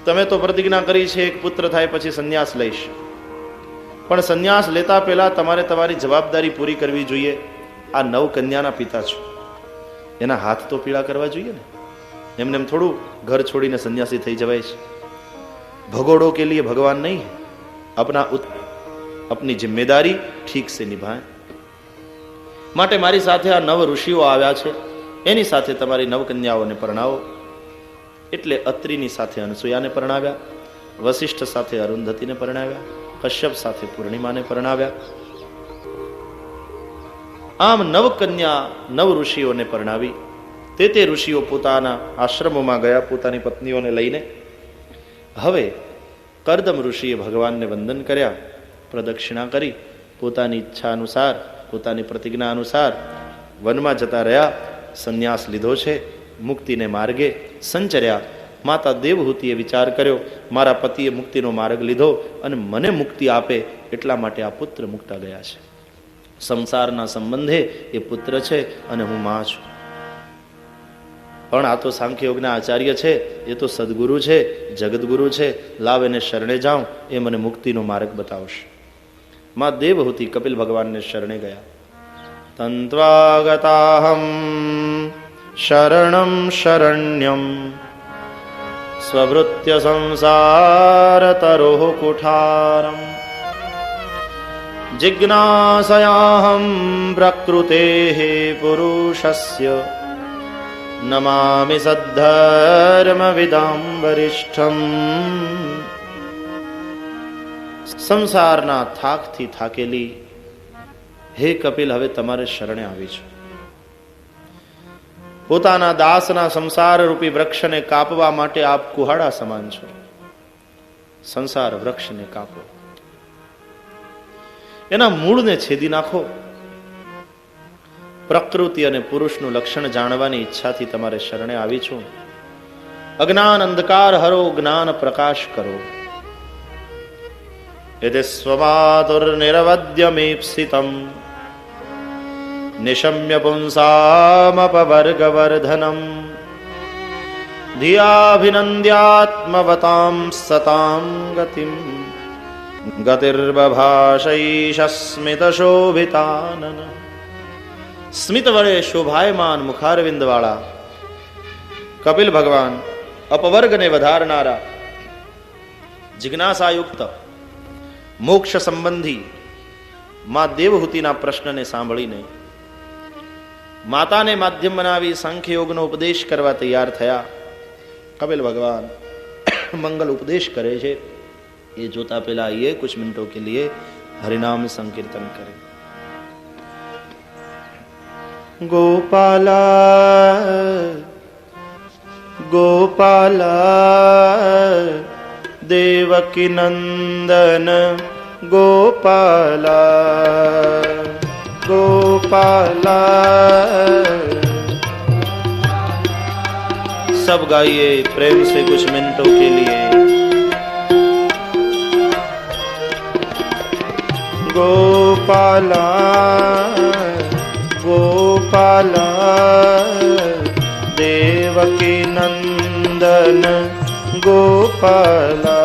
તમે તો પ્રતિજ્ઞા કરી છે એક પુત્ર થાય પછી સંન્યાસ લઈશ, પણ સંન્યાસ લેતા પહેલા તમારે તમારી જવાબદારી પૂરી કરવી જોઈએ. આ 9 કન્યાના પિતા છો, એના હાથ તો પીળા કરવા જોઈએ ને. એમને એમ થોડું ઘર છોડીને સંન્યાસી થઈ જવાય છે. ભગોડો કે લીએ ભગવાન નહીં, अपनी जिम्मेदारी ठीक से निभाए. માટે મારી સાથે આ 9 ઋષિઓ આવ્યા છે, એની સાથે તમારી 9 કન્યાઓને પરણાવો. એટલે અત્રિની સાથે અનસૂયાને પરણાવ્યા, વશિષ્ઠ સાથે અરુંધતીને પરણાવ્યા, કશ્યપ સાથે પૂર્ણિમાને પરણાવ્યા. આમ 9 કન્યા 9 ઋષિઓને પરણાવી. તે ઋષિઓ પોતાના આશ્રમોમાં ગયા પોતાની પત્નીઓને લઈને. હવે કરદમ ઋષિએ ભગવાનને વંદન કર્યા, પ્રદક્ષિણા કરી, પોતાની ઈચ્છા અનુસાર, પોતાની પ્રતિજ્ઞા અનુસાર વનમાં જતા રહ્યા. સંન્યાસ લીધો છે, મુક્તિને માર્ગે સંચર્યા. માતા દેવહૂતિએ વિચાર કર્યો, મારા પતિએ મુક્તિનો માર્ગ લીધો અને મને મુક્તિ આપે એટલા માટે આ પુત્ર મુક્તા ગયા છે. સંસારના સંબંધે એ પુત્ર છે અને હું માં છું. પણ આ તો સાંખ્યયોગના આચાર્ય છે, એ તો સદગુરુ છે, જગદગુરુ છે, લાવ એને શરણે જાઉં, એ મને મુક્તિનો માર્ગ બતાવશે. માં દેવહૂતિ કપિલ ભગવાનને શરણે ગયા. તંત્વાગતાહમ શરણમ શરણ્યમ સ્વવૃત્ય સંસાર તરોહ કુઠારમ જિજ્ઞાસયાહમ પ્રકૃતેઃ પુરુષસ્ય નમામિ સદ્ધર્મ વિદામ વરિષ્ઠમ. સંસારના થાકથી થાકેલી હે કપિલ, હવે તમારે શરણે આવી છું. પોતાના દાસના સંસાર રૂપી વૃક્ષને કાપવા માટે આપ કુહાડા સમાન છો. સંસાર વૃક્ષને કાપો, એના મૂળને છેદી નાખો. પ્રકૃતિ અને પુરુષનું લક્ષણ જાણવાની ઈચ્છાથી તમારે શરણે આવી છું. અજ્ઞાન અંધકાર હરો, જ્ઞાન પ્રકાશ કરો. યદિ સ્વમાતુર્નિરવદ્યમીપ્સિતમ નિશમ્ય પુંસામપવર્ગવર્ધનમ ધિયાભિનന്ദ്યાત્મવતાં સતાં ગતિમ ગતિર્બભાષૈષસ્મિત શોભિતાનન. સ્મિત વડે શોભાયમાન મુખારવિંદ વાળા કપિલ ભગવાન, અપવર્ગને વધારનારા, જિજ્ઞાસાયુક્ત, મોક્ષ સંબંધી માં દેવહૂતિના પ્રશ્નને સાંભળીને માતાને માધ્યમ બનાવી સાંખ્યયોગનો ઉપદેશ કરવા તૈયાર થયા. કપિલ ભગવાન મંગલ ઉપદેશ કરે છે, એ જોતા પહેલા આइए कुछ मिनटों के लिए हरिनाम संकीर्तन करें. गोपाला गोपाला देवकी नंदन गोपाला गोपाला. सब गाइए प्रेम से कुछ मिनटों के लिए. गोपाला गोपाला देवकी नंदन गोपाला.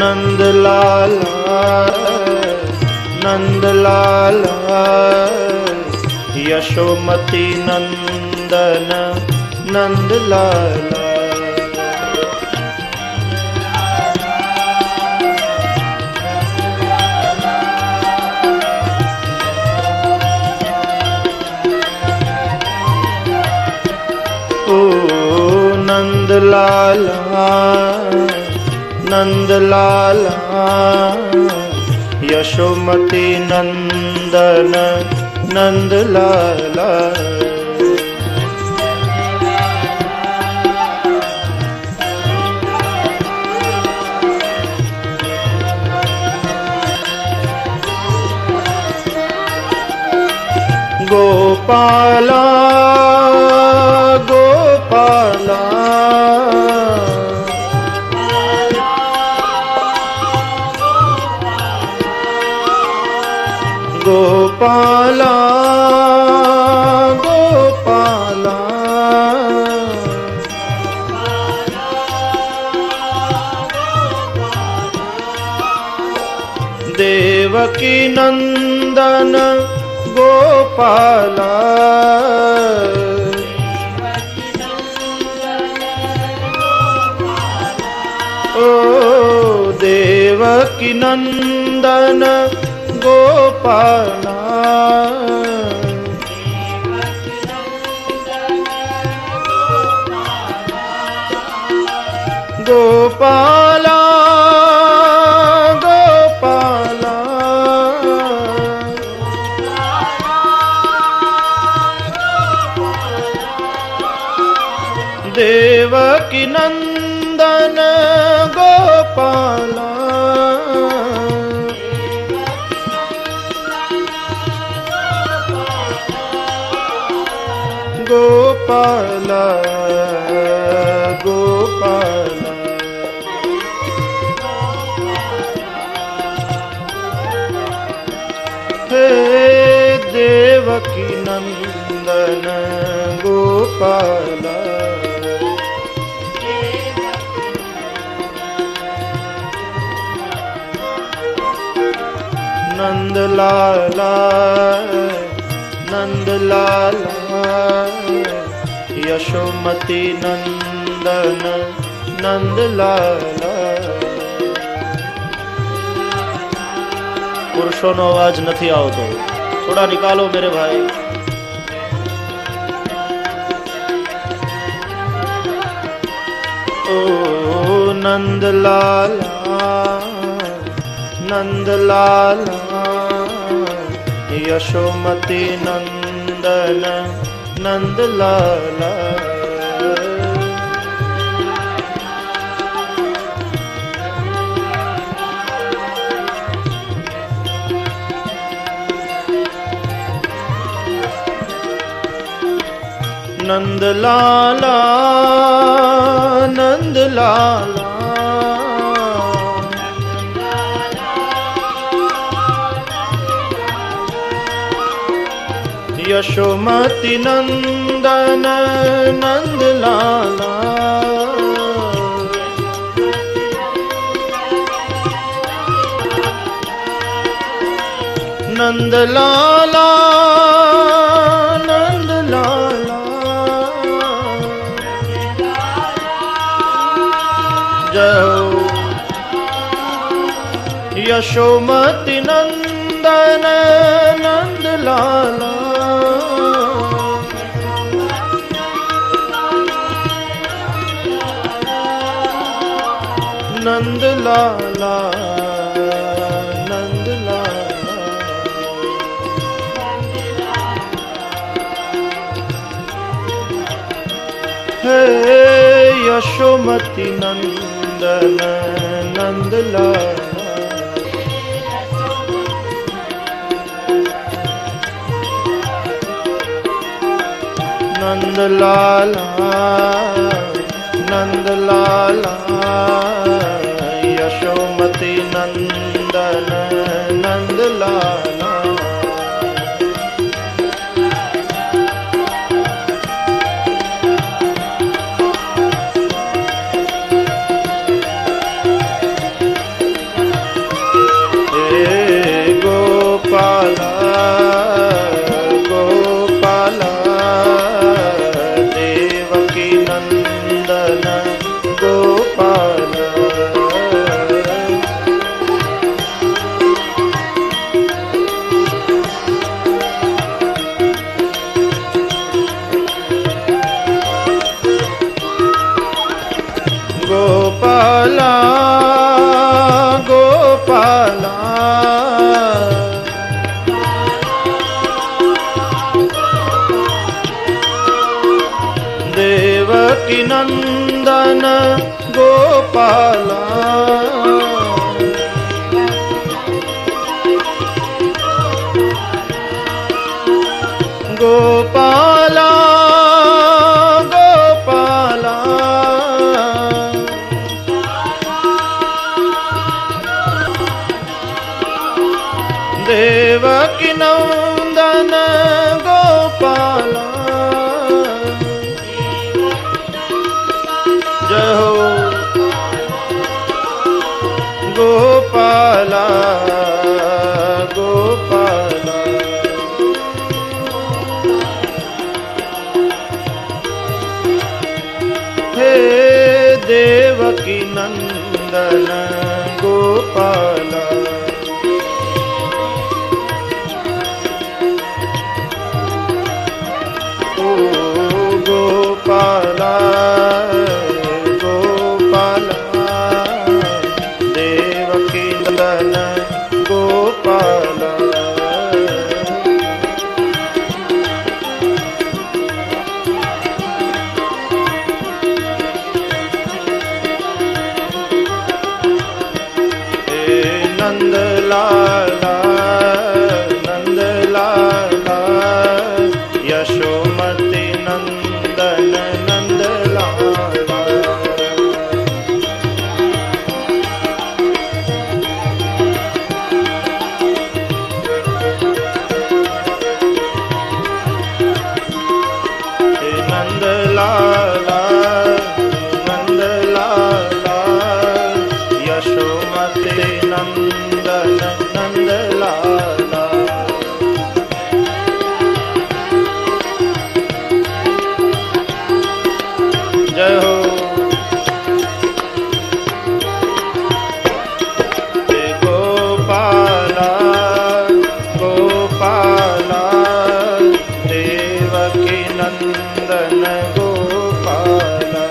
नंदलाला नंदलाला यशोमती नंदन नंदलाला। ओ नंदलाला नंदलाला यशोमती नंदन नंदलाला। गोपाला गोपाला गोपाला गोपाला देवकी नंदन गोपाला। ओ देवकी नंदन गोपाला। गोपाला गोपाला देवकी नंदन गोपाला। गोपाला गोपाला हे देवकी नंदन गोपाला। नंदलाला नंदलाला यशोमती नंदन नंदलाला। पुरुषोनो अवाज नहीं आवतो, थोड़ा निकालो मेरे भाई। ओ नंदलाला नंदलाला यशोमती नंदन नंदलाला। नंदलाला नंदलाला यशोमती नंदन नंदलाला। नंदलाला नंदलाला जय यशोमती नंदन नंदलाला। नंदलाला नंदलाला हे यशोमती नंदन नंदलाला। नंदलाला नंदलाला यशोमती नंदन नंदलाला। हे गोपाला देवकी नंदन गोपाला गोपाला गोपाला देवकी नंदन गोपाला जय हो गोपाला गोपाला हे देवकी नंदन गोपाला ओ गोपाला गोपाला देवकी नंदन गोपाला नंद लाला नंद लाला यशोमती नंदन नंद लाला नंद लाला नंद लाला यशोमती नंदन नंद लाला जय हो गोपाला गोपाला देवकी नंदन गोपाला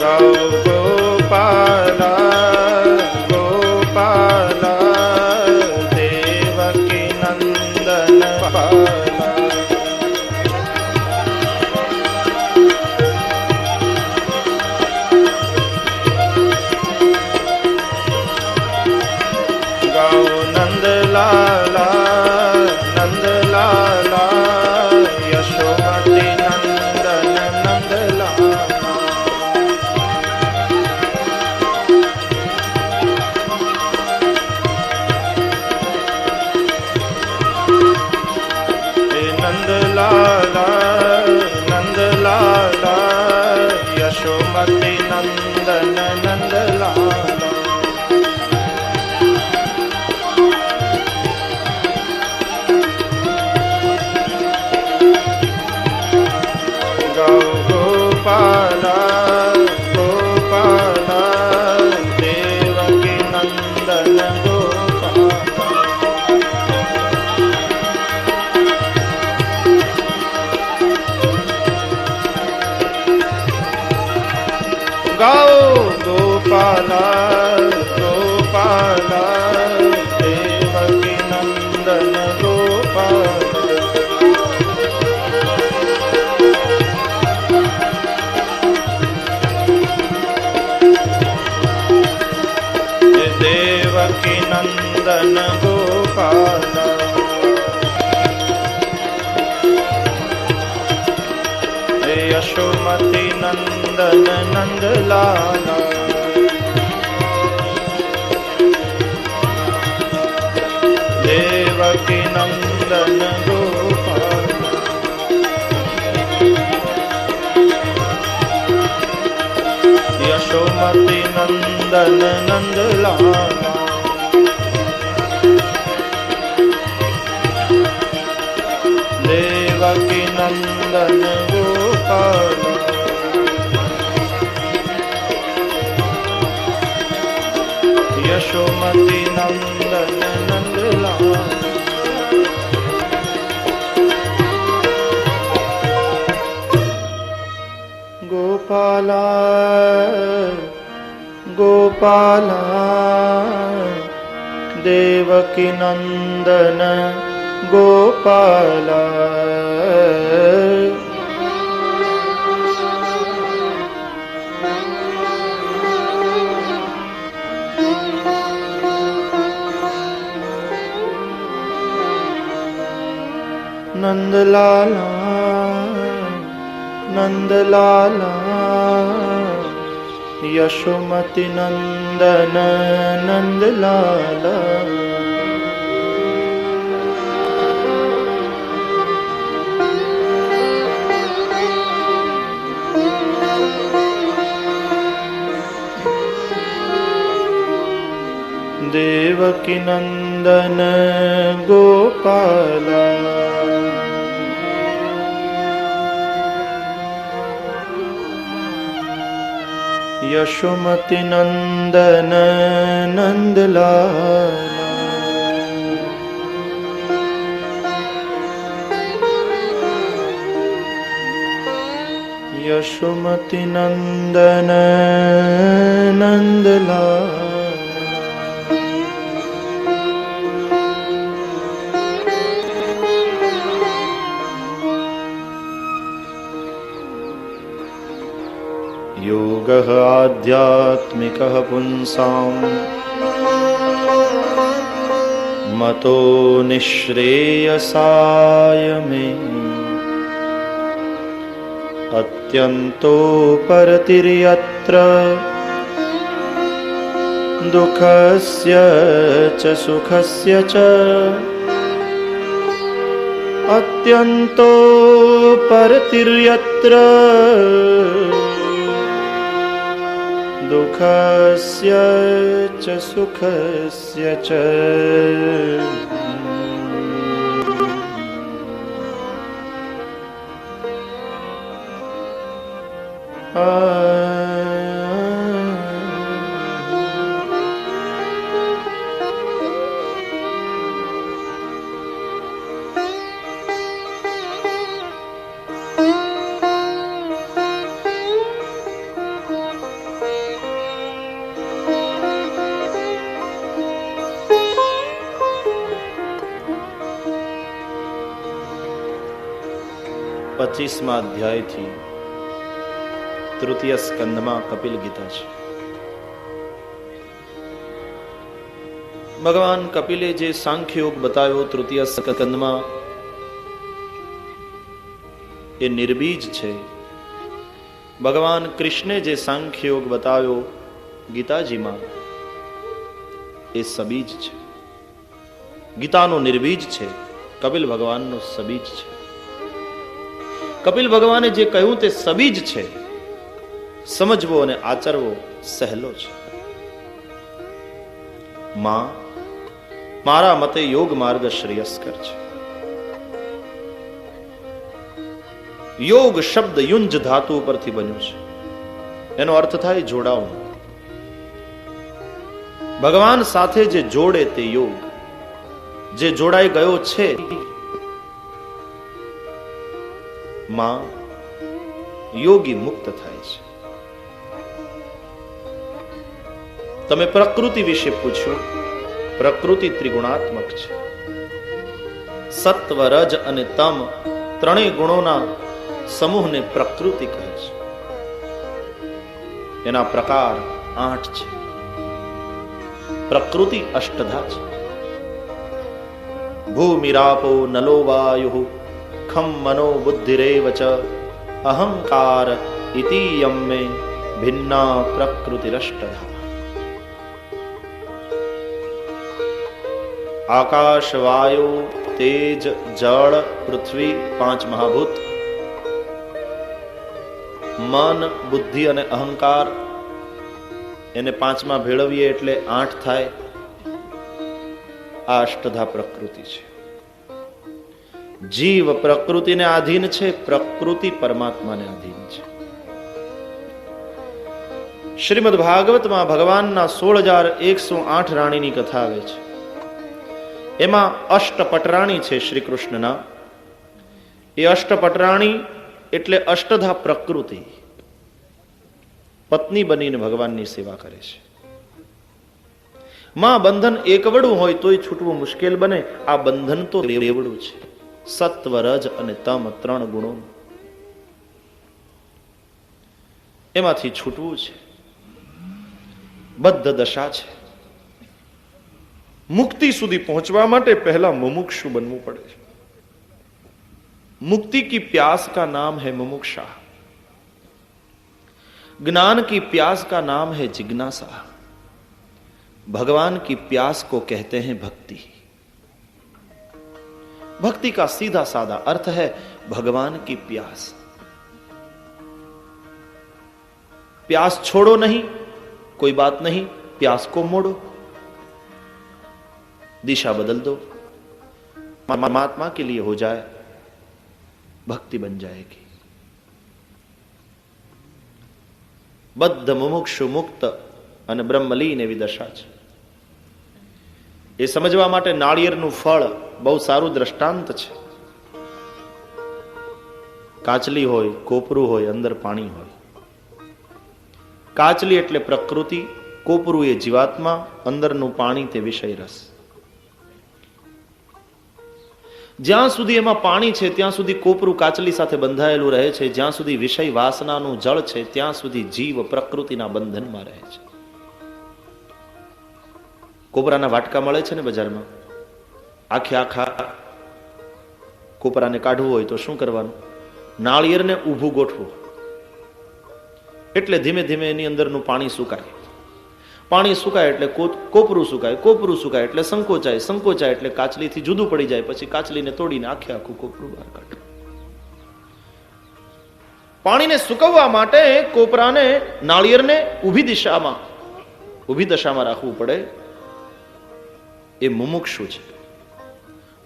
गाओ गोपाला गोपाला देवकी नंदन गोपाला गाओ नंद लाला नंद लाला यशोमती नंदन नंद लाला नंद लाला नंद लाला यशोमती नंदन नंद लाला गाओ गोपाला गोपाला देवकी नंदन गोपाला गाओ गोपाला गोपाला देवकी नंदन गोपाला देवकी नंदन गोपाला यशोमती नंदन नंद लाला देवकी नंदन गोपाला यशोमती नंदन नंद लाला देवकी नंदन गोपाला यशोमती नंदन नंद लाला गोपाला ગોપાલા દેવકી નંદન ગોપાલા નંદલાલા નંદલાલા યશોમતી નંદન નંદલાલા દેવકી નંદન ગોપાલા યશોમતી નંદન નંદલાલા યશોમતી નંદન નંદલાલા યોગઃ આધ્યાત્મિકઃ પુંસાં મતો નિશ્રેયસાય મે અત્યંતો પરતિર્યત્ર દુઃખસ્ય ચ સુખસ્ય ચ અત્યંતો પરતિર્યત્ર દુઃખસ્ય ચ સુખસ્ય ચ પચીસમા અધ્યાયથી તૃતીય સ્કંદમાં કપિલ ગીતા છે. ભગવાન કપિલે જે સાંખ્ય યોગ બતાવ્યો તૃતીય સ્કંદમાં એ નિર્બીજ છે. ભગવાન કૃષ્ણે જે સાંખ્ય યોગ બતાવ્યો ગીતાજીમાં એ સબીજ છે. ગીતાનો નિર્બીજ છે, કપિલ ભગવાનનો સબીજ છે. કપિલ ભગવાને જે કહ્યું તે સબીજ છે, સમજવો અને આચરવો સહેલો છે. માં, મારા મતે યોગ માર્ગ શ્રેયસ્કર છે. યોગ શબ્દ યુંજ ધાતુ પરથી બન્યું છે. એનો અર્થ થાય જોડાવું. ભગવાન સાથે જે જોડે તે યોગ, જે જોડાઈ ગયો છે. માં, યોગી મુક્ત થાય છે. તમે પ્રકૃતિ વિશે પૂછ્યું. પ્રકૃતિ ત્રિગુણાત્મક છે. સત્વ, રજ અને તમ ત્રણેય ગુણોના સમૂહને પ્રકૃતિ કહે છે. એના પ્રકાર 8 છે. પ્રકૃતિ અષ્ટધા છે. ભૂમિરાપો નલો વાયુ ખમ મનો બુદ્ધિરેવ ચ અહંકાર ઇતિ યમ્મે ભિન્ના પ્રકૃતિરષ્ટધા. આકાશ, વાયુ, તેજ, જળ, પૃથ્વી 5 મહાભૂત, મન, બુદ્ધિ અને અહંકાર, એને 5માં ભેળવીએ એટલે 8 થાય. આ અષ્ટધા પ્રકૃતિ છે. જીવ પ્રકૃતિને આધીન છે, પ્રકૃતિ પરમાત્માને આધીન છે. શ્રીમદ ભાગવતમાં ભગવાનના 16,108 રાણીની કથા આવે છે. એમાં અષ્ટપટરાણી છે શ્રી કૃષ્ણના. એ અષ્ટપટરાણી એટલે અષ્ટધા પ્રકૃતિ. પત્ની બનીને ભગવાનની સેવા કરે છે. માં બંધન એકવડું હોય તોય છૂટવું મુશ્કેલ બને. આ બંધન તો રેવડું છે. સત્વ, રજ અને તમ 3 ગુણો, એમાંથી છૂટવું છે. બદ્ધ દશા છે. મુક્તિ સુધી પહોંચવા માટે પહેલા મુમુક્ષુ બનવું પડે છે. मुक्ति की प्यास का नाम है मुमुक्षा, ज्ञान की प्यास का नाम है जिज्ञासा, भगवान की प्यास को कहते हैं भक्ति. भक्ति का सीधा साधा अर्थ है भगवान की प्यास. प्यास छोड़ो नहीं, कोई बात नहीं, प्यास को मोड़ो, दिशा बदल दो, परमात्मा के लिए हो जाए, भक्ति बन जाएगी. બદ્ધ, મુમુક્ષુ, મુક્ત અને બ્રહ્મલીન એવી દશા છે. એ સમજવા માટે નાળિયેરનું ફળ બહુ સારું દ્રષ્ટાંત છે. કાચલી હોય, કોપરું હોય, અંદર પાણી હોય. કાચલી એટલે પ્રકૃતિ, કોપરું એ જીવાત્મા, અંદરનું પાણી તે વિષય રસ. જ્યાં સુધી એમાં પાણી છે ત્યાં સુધી કોપરું કાચલી સાથે બંધાયેલું રહે છે. જ્યાં સુધી વિષય વાસનાનું જળ છે ત્યાં સુધી જીવ પ્રકૃતિના બંધનમાં રહે છે. કોપરાના વાટકા મળે છે ને બજારમાં, આખા કોપરાને કાઢવું હોય તો શું કરવાનું? નાળિયેરને ઊભું ગોઠવું, એટલે ધીમે ધીમે એની અંદરનું પાણી સુકાય. પાણી સુકાય એટલે કોપરું સુકાય, કોપરું સુકાય એટલે સંકોચાય એટલે કાચલીથી જુદું પડી જાય. પછી કાચલીને તોડીને આખું કોપરું બહાર કાઢવું. પાણીને સુકવવા માટે કોપરાને, નાળિયેરને ઊભી દશામાં રાખવું પડે. એ મુમુક્ષુ છે.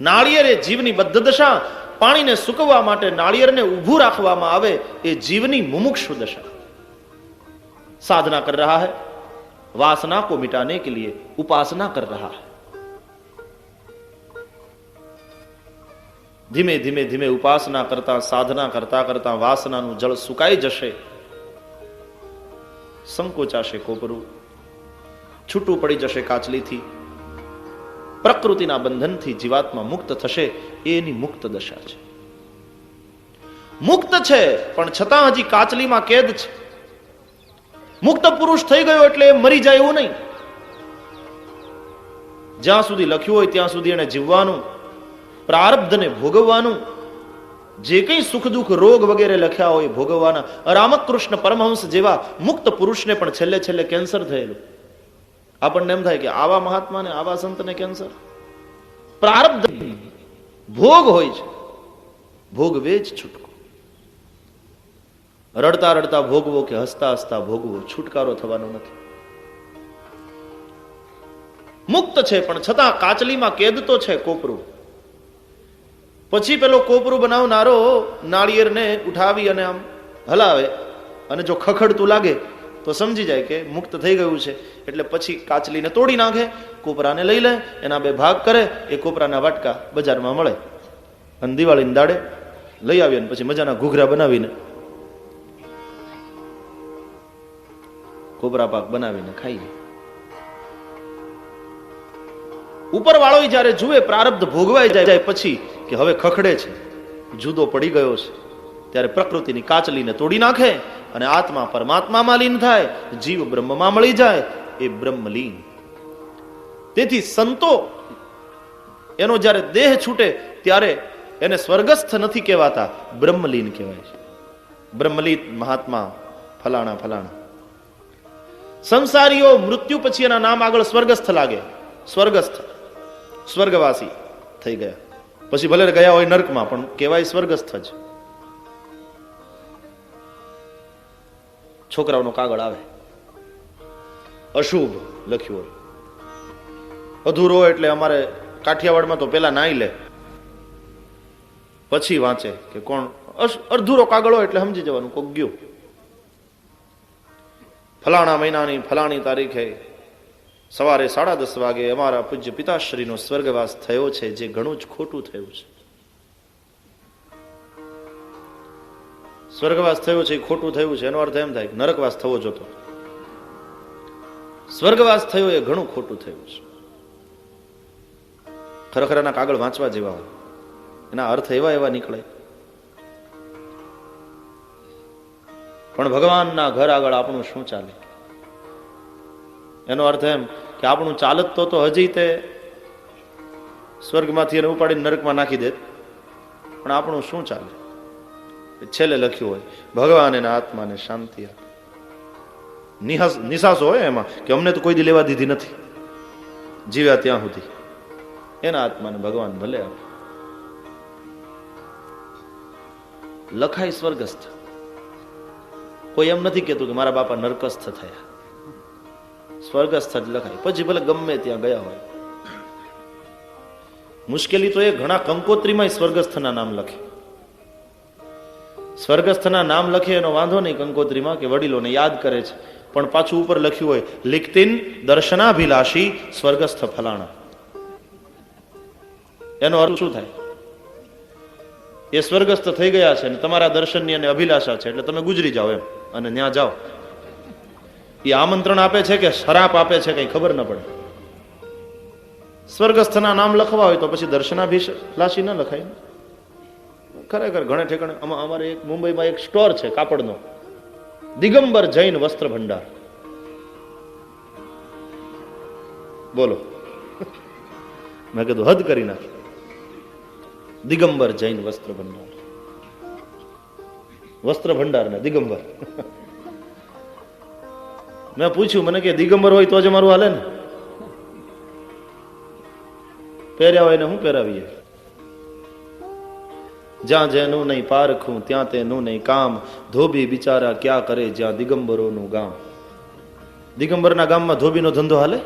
નાળિયેર એ જીવની બદ્ધ દશા. પાણીને સુકવવા માટે નાળિયેરને ઊભું રાખવામાં આવે, એ જીવની મુમુક્ષુ દશા. સાધના कर रहा है, वासना को मिटाने के लिए उपासना कर रहा है. ધીમે ધીમે ધીમે ઉપાસના કરતા, સાધના કરતા વાસનાનું જળ સુકાઈ જશે. સંકોચાશે કોપરું, છૂટું પડી જશે કાચલીથી. પ્રકૃતિના બંધનથી જીવાત્મા મુક્ત થશે. એની મુક્ત દશા છે. મુક્ત છે પણ છતાં હજી કાચલીમાં કેદ છે. મુક્ત પુરુષ થઈ ગયો એટલે મરી જાય એવું નહીં. જ્યાં સુધી લખ્યું હોય ત્યાં સુધી એને જીવવાનું, પ્રારબ્ધને ભોગવવાનું. જે કંઈ સુખ દુઃખ રોગ વગેરે લખ્યા હોય ભોગવવાના. રામકૃષ્ણ પરમહંસ જેવા મુક્ત પુરુષને પણ છેલ્લે કેન્સર થયેલું. આપણને એમ થાય કે આવા મહાત્માને, આવા સંતને કેન્સર. પ્રારબ્ધ ભોગ હોય છે, ભોગવે જ છૂટકો. રડતા ભોગવો કે હસતા ભોગવો, છુટકારો થવાનો નથી. મુક્ત છે પણ છતાં કાચલીમાં કેદ તો છે કોપરું. પછી પેલો કોપરું બનાવનારો નાળિયેરને ઉઠાવી અને આમ હલાવે, અને જો ખખડતું લાગે તો સમજી જાય કે મુક્ત થઈ ગયું છે. એટલે પછી કાચલીને તોડી નાખે, કોપરાને લઈ લે, એના 2 ભાગ કરે. એ કોપરાના વાટકા બજારમાં મળે, અને દિવાળીની દાડે લઈ આવીએ, પછી મજાના ઘૂઘરા બનાવીને, કોપરા પાક બનાવીને ખાઈએ. ઉપર વાળો જયારે જુએ પ્રારબ્ધ ભોગવાઈ જાય પછી કે હવે ખખડે છે, જુદો પડી ગયો છે, ત્યારે પ્રકૃતિની કાચલીને તોડી નાખે અને આત્મા પરમાત્મામાં લીન થાય, જીવ બ્રહ્મમાં મળી જાય. એ બ્રહ્મલીન. તેથી સંતો એનો જ્યારે દેહ છૂટે ત્યારે એને સ્વર્ગસ્થ નથી કહેવાતા, બ્રહ્મલીન કહેવાય છે. બ્રહ્મલીન મહાત્મા ફલાણા. સંસારીઓ મૃત્યુ પછી એના નામ આગળ સ્વર્ગસ્થ લાગે. સ્વર્ગસ્થ, સ્વર્ગવાસી થઈ ગયા. પછી ભલે ગયા હોય નરકમાં, પણ કહેવાય સ્વર્ગસ્થ જ. છોકરાઓનો કાગળ આવે, અશુભ લખ્યું હોય, અધૂરો એટલે અમારે કાઠિયાવાડમાં તો પેલા નાઈ લે, પછી વાંચે કે કોણ. અધૂરો કાગળ હોય એટલે સમજી જવાનું કોક ગયું. ફલાણા મહિનાની ફલાણી તારીખે સવારે 10:30 વાગે અમારા પૂજ્ય પિતાશ્રીનો સ્વર્ગવાસ થયો છે, જે ઘણું જ ખોટું થયું છે. સ્વર્ગવાસ થયો છે એ ખોટું થયું છે એનો અર્થ એમ થાય કે નરકવાસ થવો જોતો. સ્વર્ગવાસ થયો એ ઘણું ખોટું થયું છે. ખરેખર એના કાગળ વાંચવા જેવા હોય, એના અર્થ એવા એવા નીકળે. પણ ભગવાનના ઘર આગળ આપણું શું ચાલે? એનો અર્થ એમ કે આપણું ચાલત તો હજી તે સ્વર્ગમાંથી એને ઉપાડીને નરકમાં નાખી દે, પણ આપણું શું ચાલે? છેલ્લે લખ્યું હોય ભગવાન એના આત્માને શાંતિ આપે. નિશાસો હોય એમાં કે અમને તો કોઈ દી લેવા દીધી નથી જીવ્યા ત્યાં સુધી, એના આત્માને ભગવાન ભલે આપે. લખાય સ્વર્ગસ્થ. કોઈ એમ નથી કેતું કે મારા બાપા નરકસ્થ થયા. સ્વર્ગસ્થ જ લખાય, પછી ભલે ગમે ત્યાં ગયા હોય. મુશ્કેલી તો એ ઘણા કંકોત્રીમાં સ્વર્ગસ્થના નામ લખે. સ્વર્ગસ્થના નામ લખે એનો વાંધો નહીં કંકોત્રીમાં, કે વડીલોને યાદ કરે છે, પણ પાછું ઉપર લખ્યું હોય લિખતિન દર્શનાભિલાષી સ્વર્ગસ્થ ફલાણા. એનો અર્થ શું થાય? એ સ્વર્ગસ્થ થઈ ગયા છે ને તમારા દર્શનની અને અભિલાષા છે, એટલે તમે ગુજરી જાઓ એમ, અને ત્યાં જાઓ. એ આમંત્રણ આપે છે કે શરાપ આપે છે કઈ ખબર ન પડે. સ્વર્ગસ્થના નામ લખવા હોય તો પછી દર્શનાભિલાષી ન લખાય. ખરેખર ઘણે ઠેકાણે અમારે એક મુંબઈમાં એક સ્ટોર છે કાપડનો, દિગંબર જૈન વસ્ત્ર ભંડાર. બોલો, મેં કીધું હદ કરી નાખી. દિગંબર જૈન વસ્ત્ર ભંડાર, વસ્ત્ર ભંડાર ને દિગંબર. મેં પૂછ્યું, મને કે દિગંબર હોય તો જ અમારું હાલે ને, પહેર્યા હોય ને હું પહેરાવીએ. જ્યાં જેનું નહીં પારખું ત્યાં તેનું નહીં કામ, ધોબી બિચારા ક્યાં કરે જ્યાં દિગંબરોનું ગામ. દિગંબરના ગામમાં ધોબીનો ધંધો હાલે?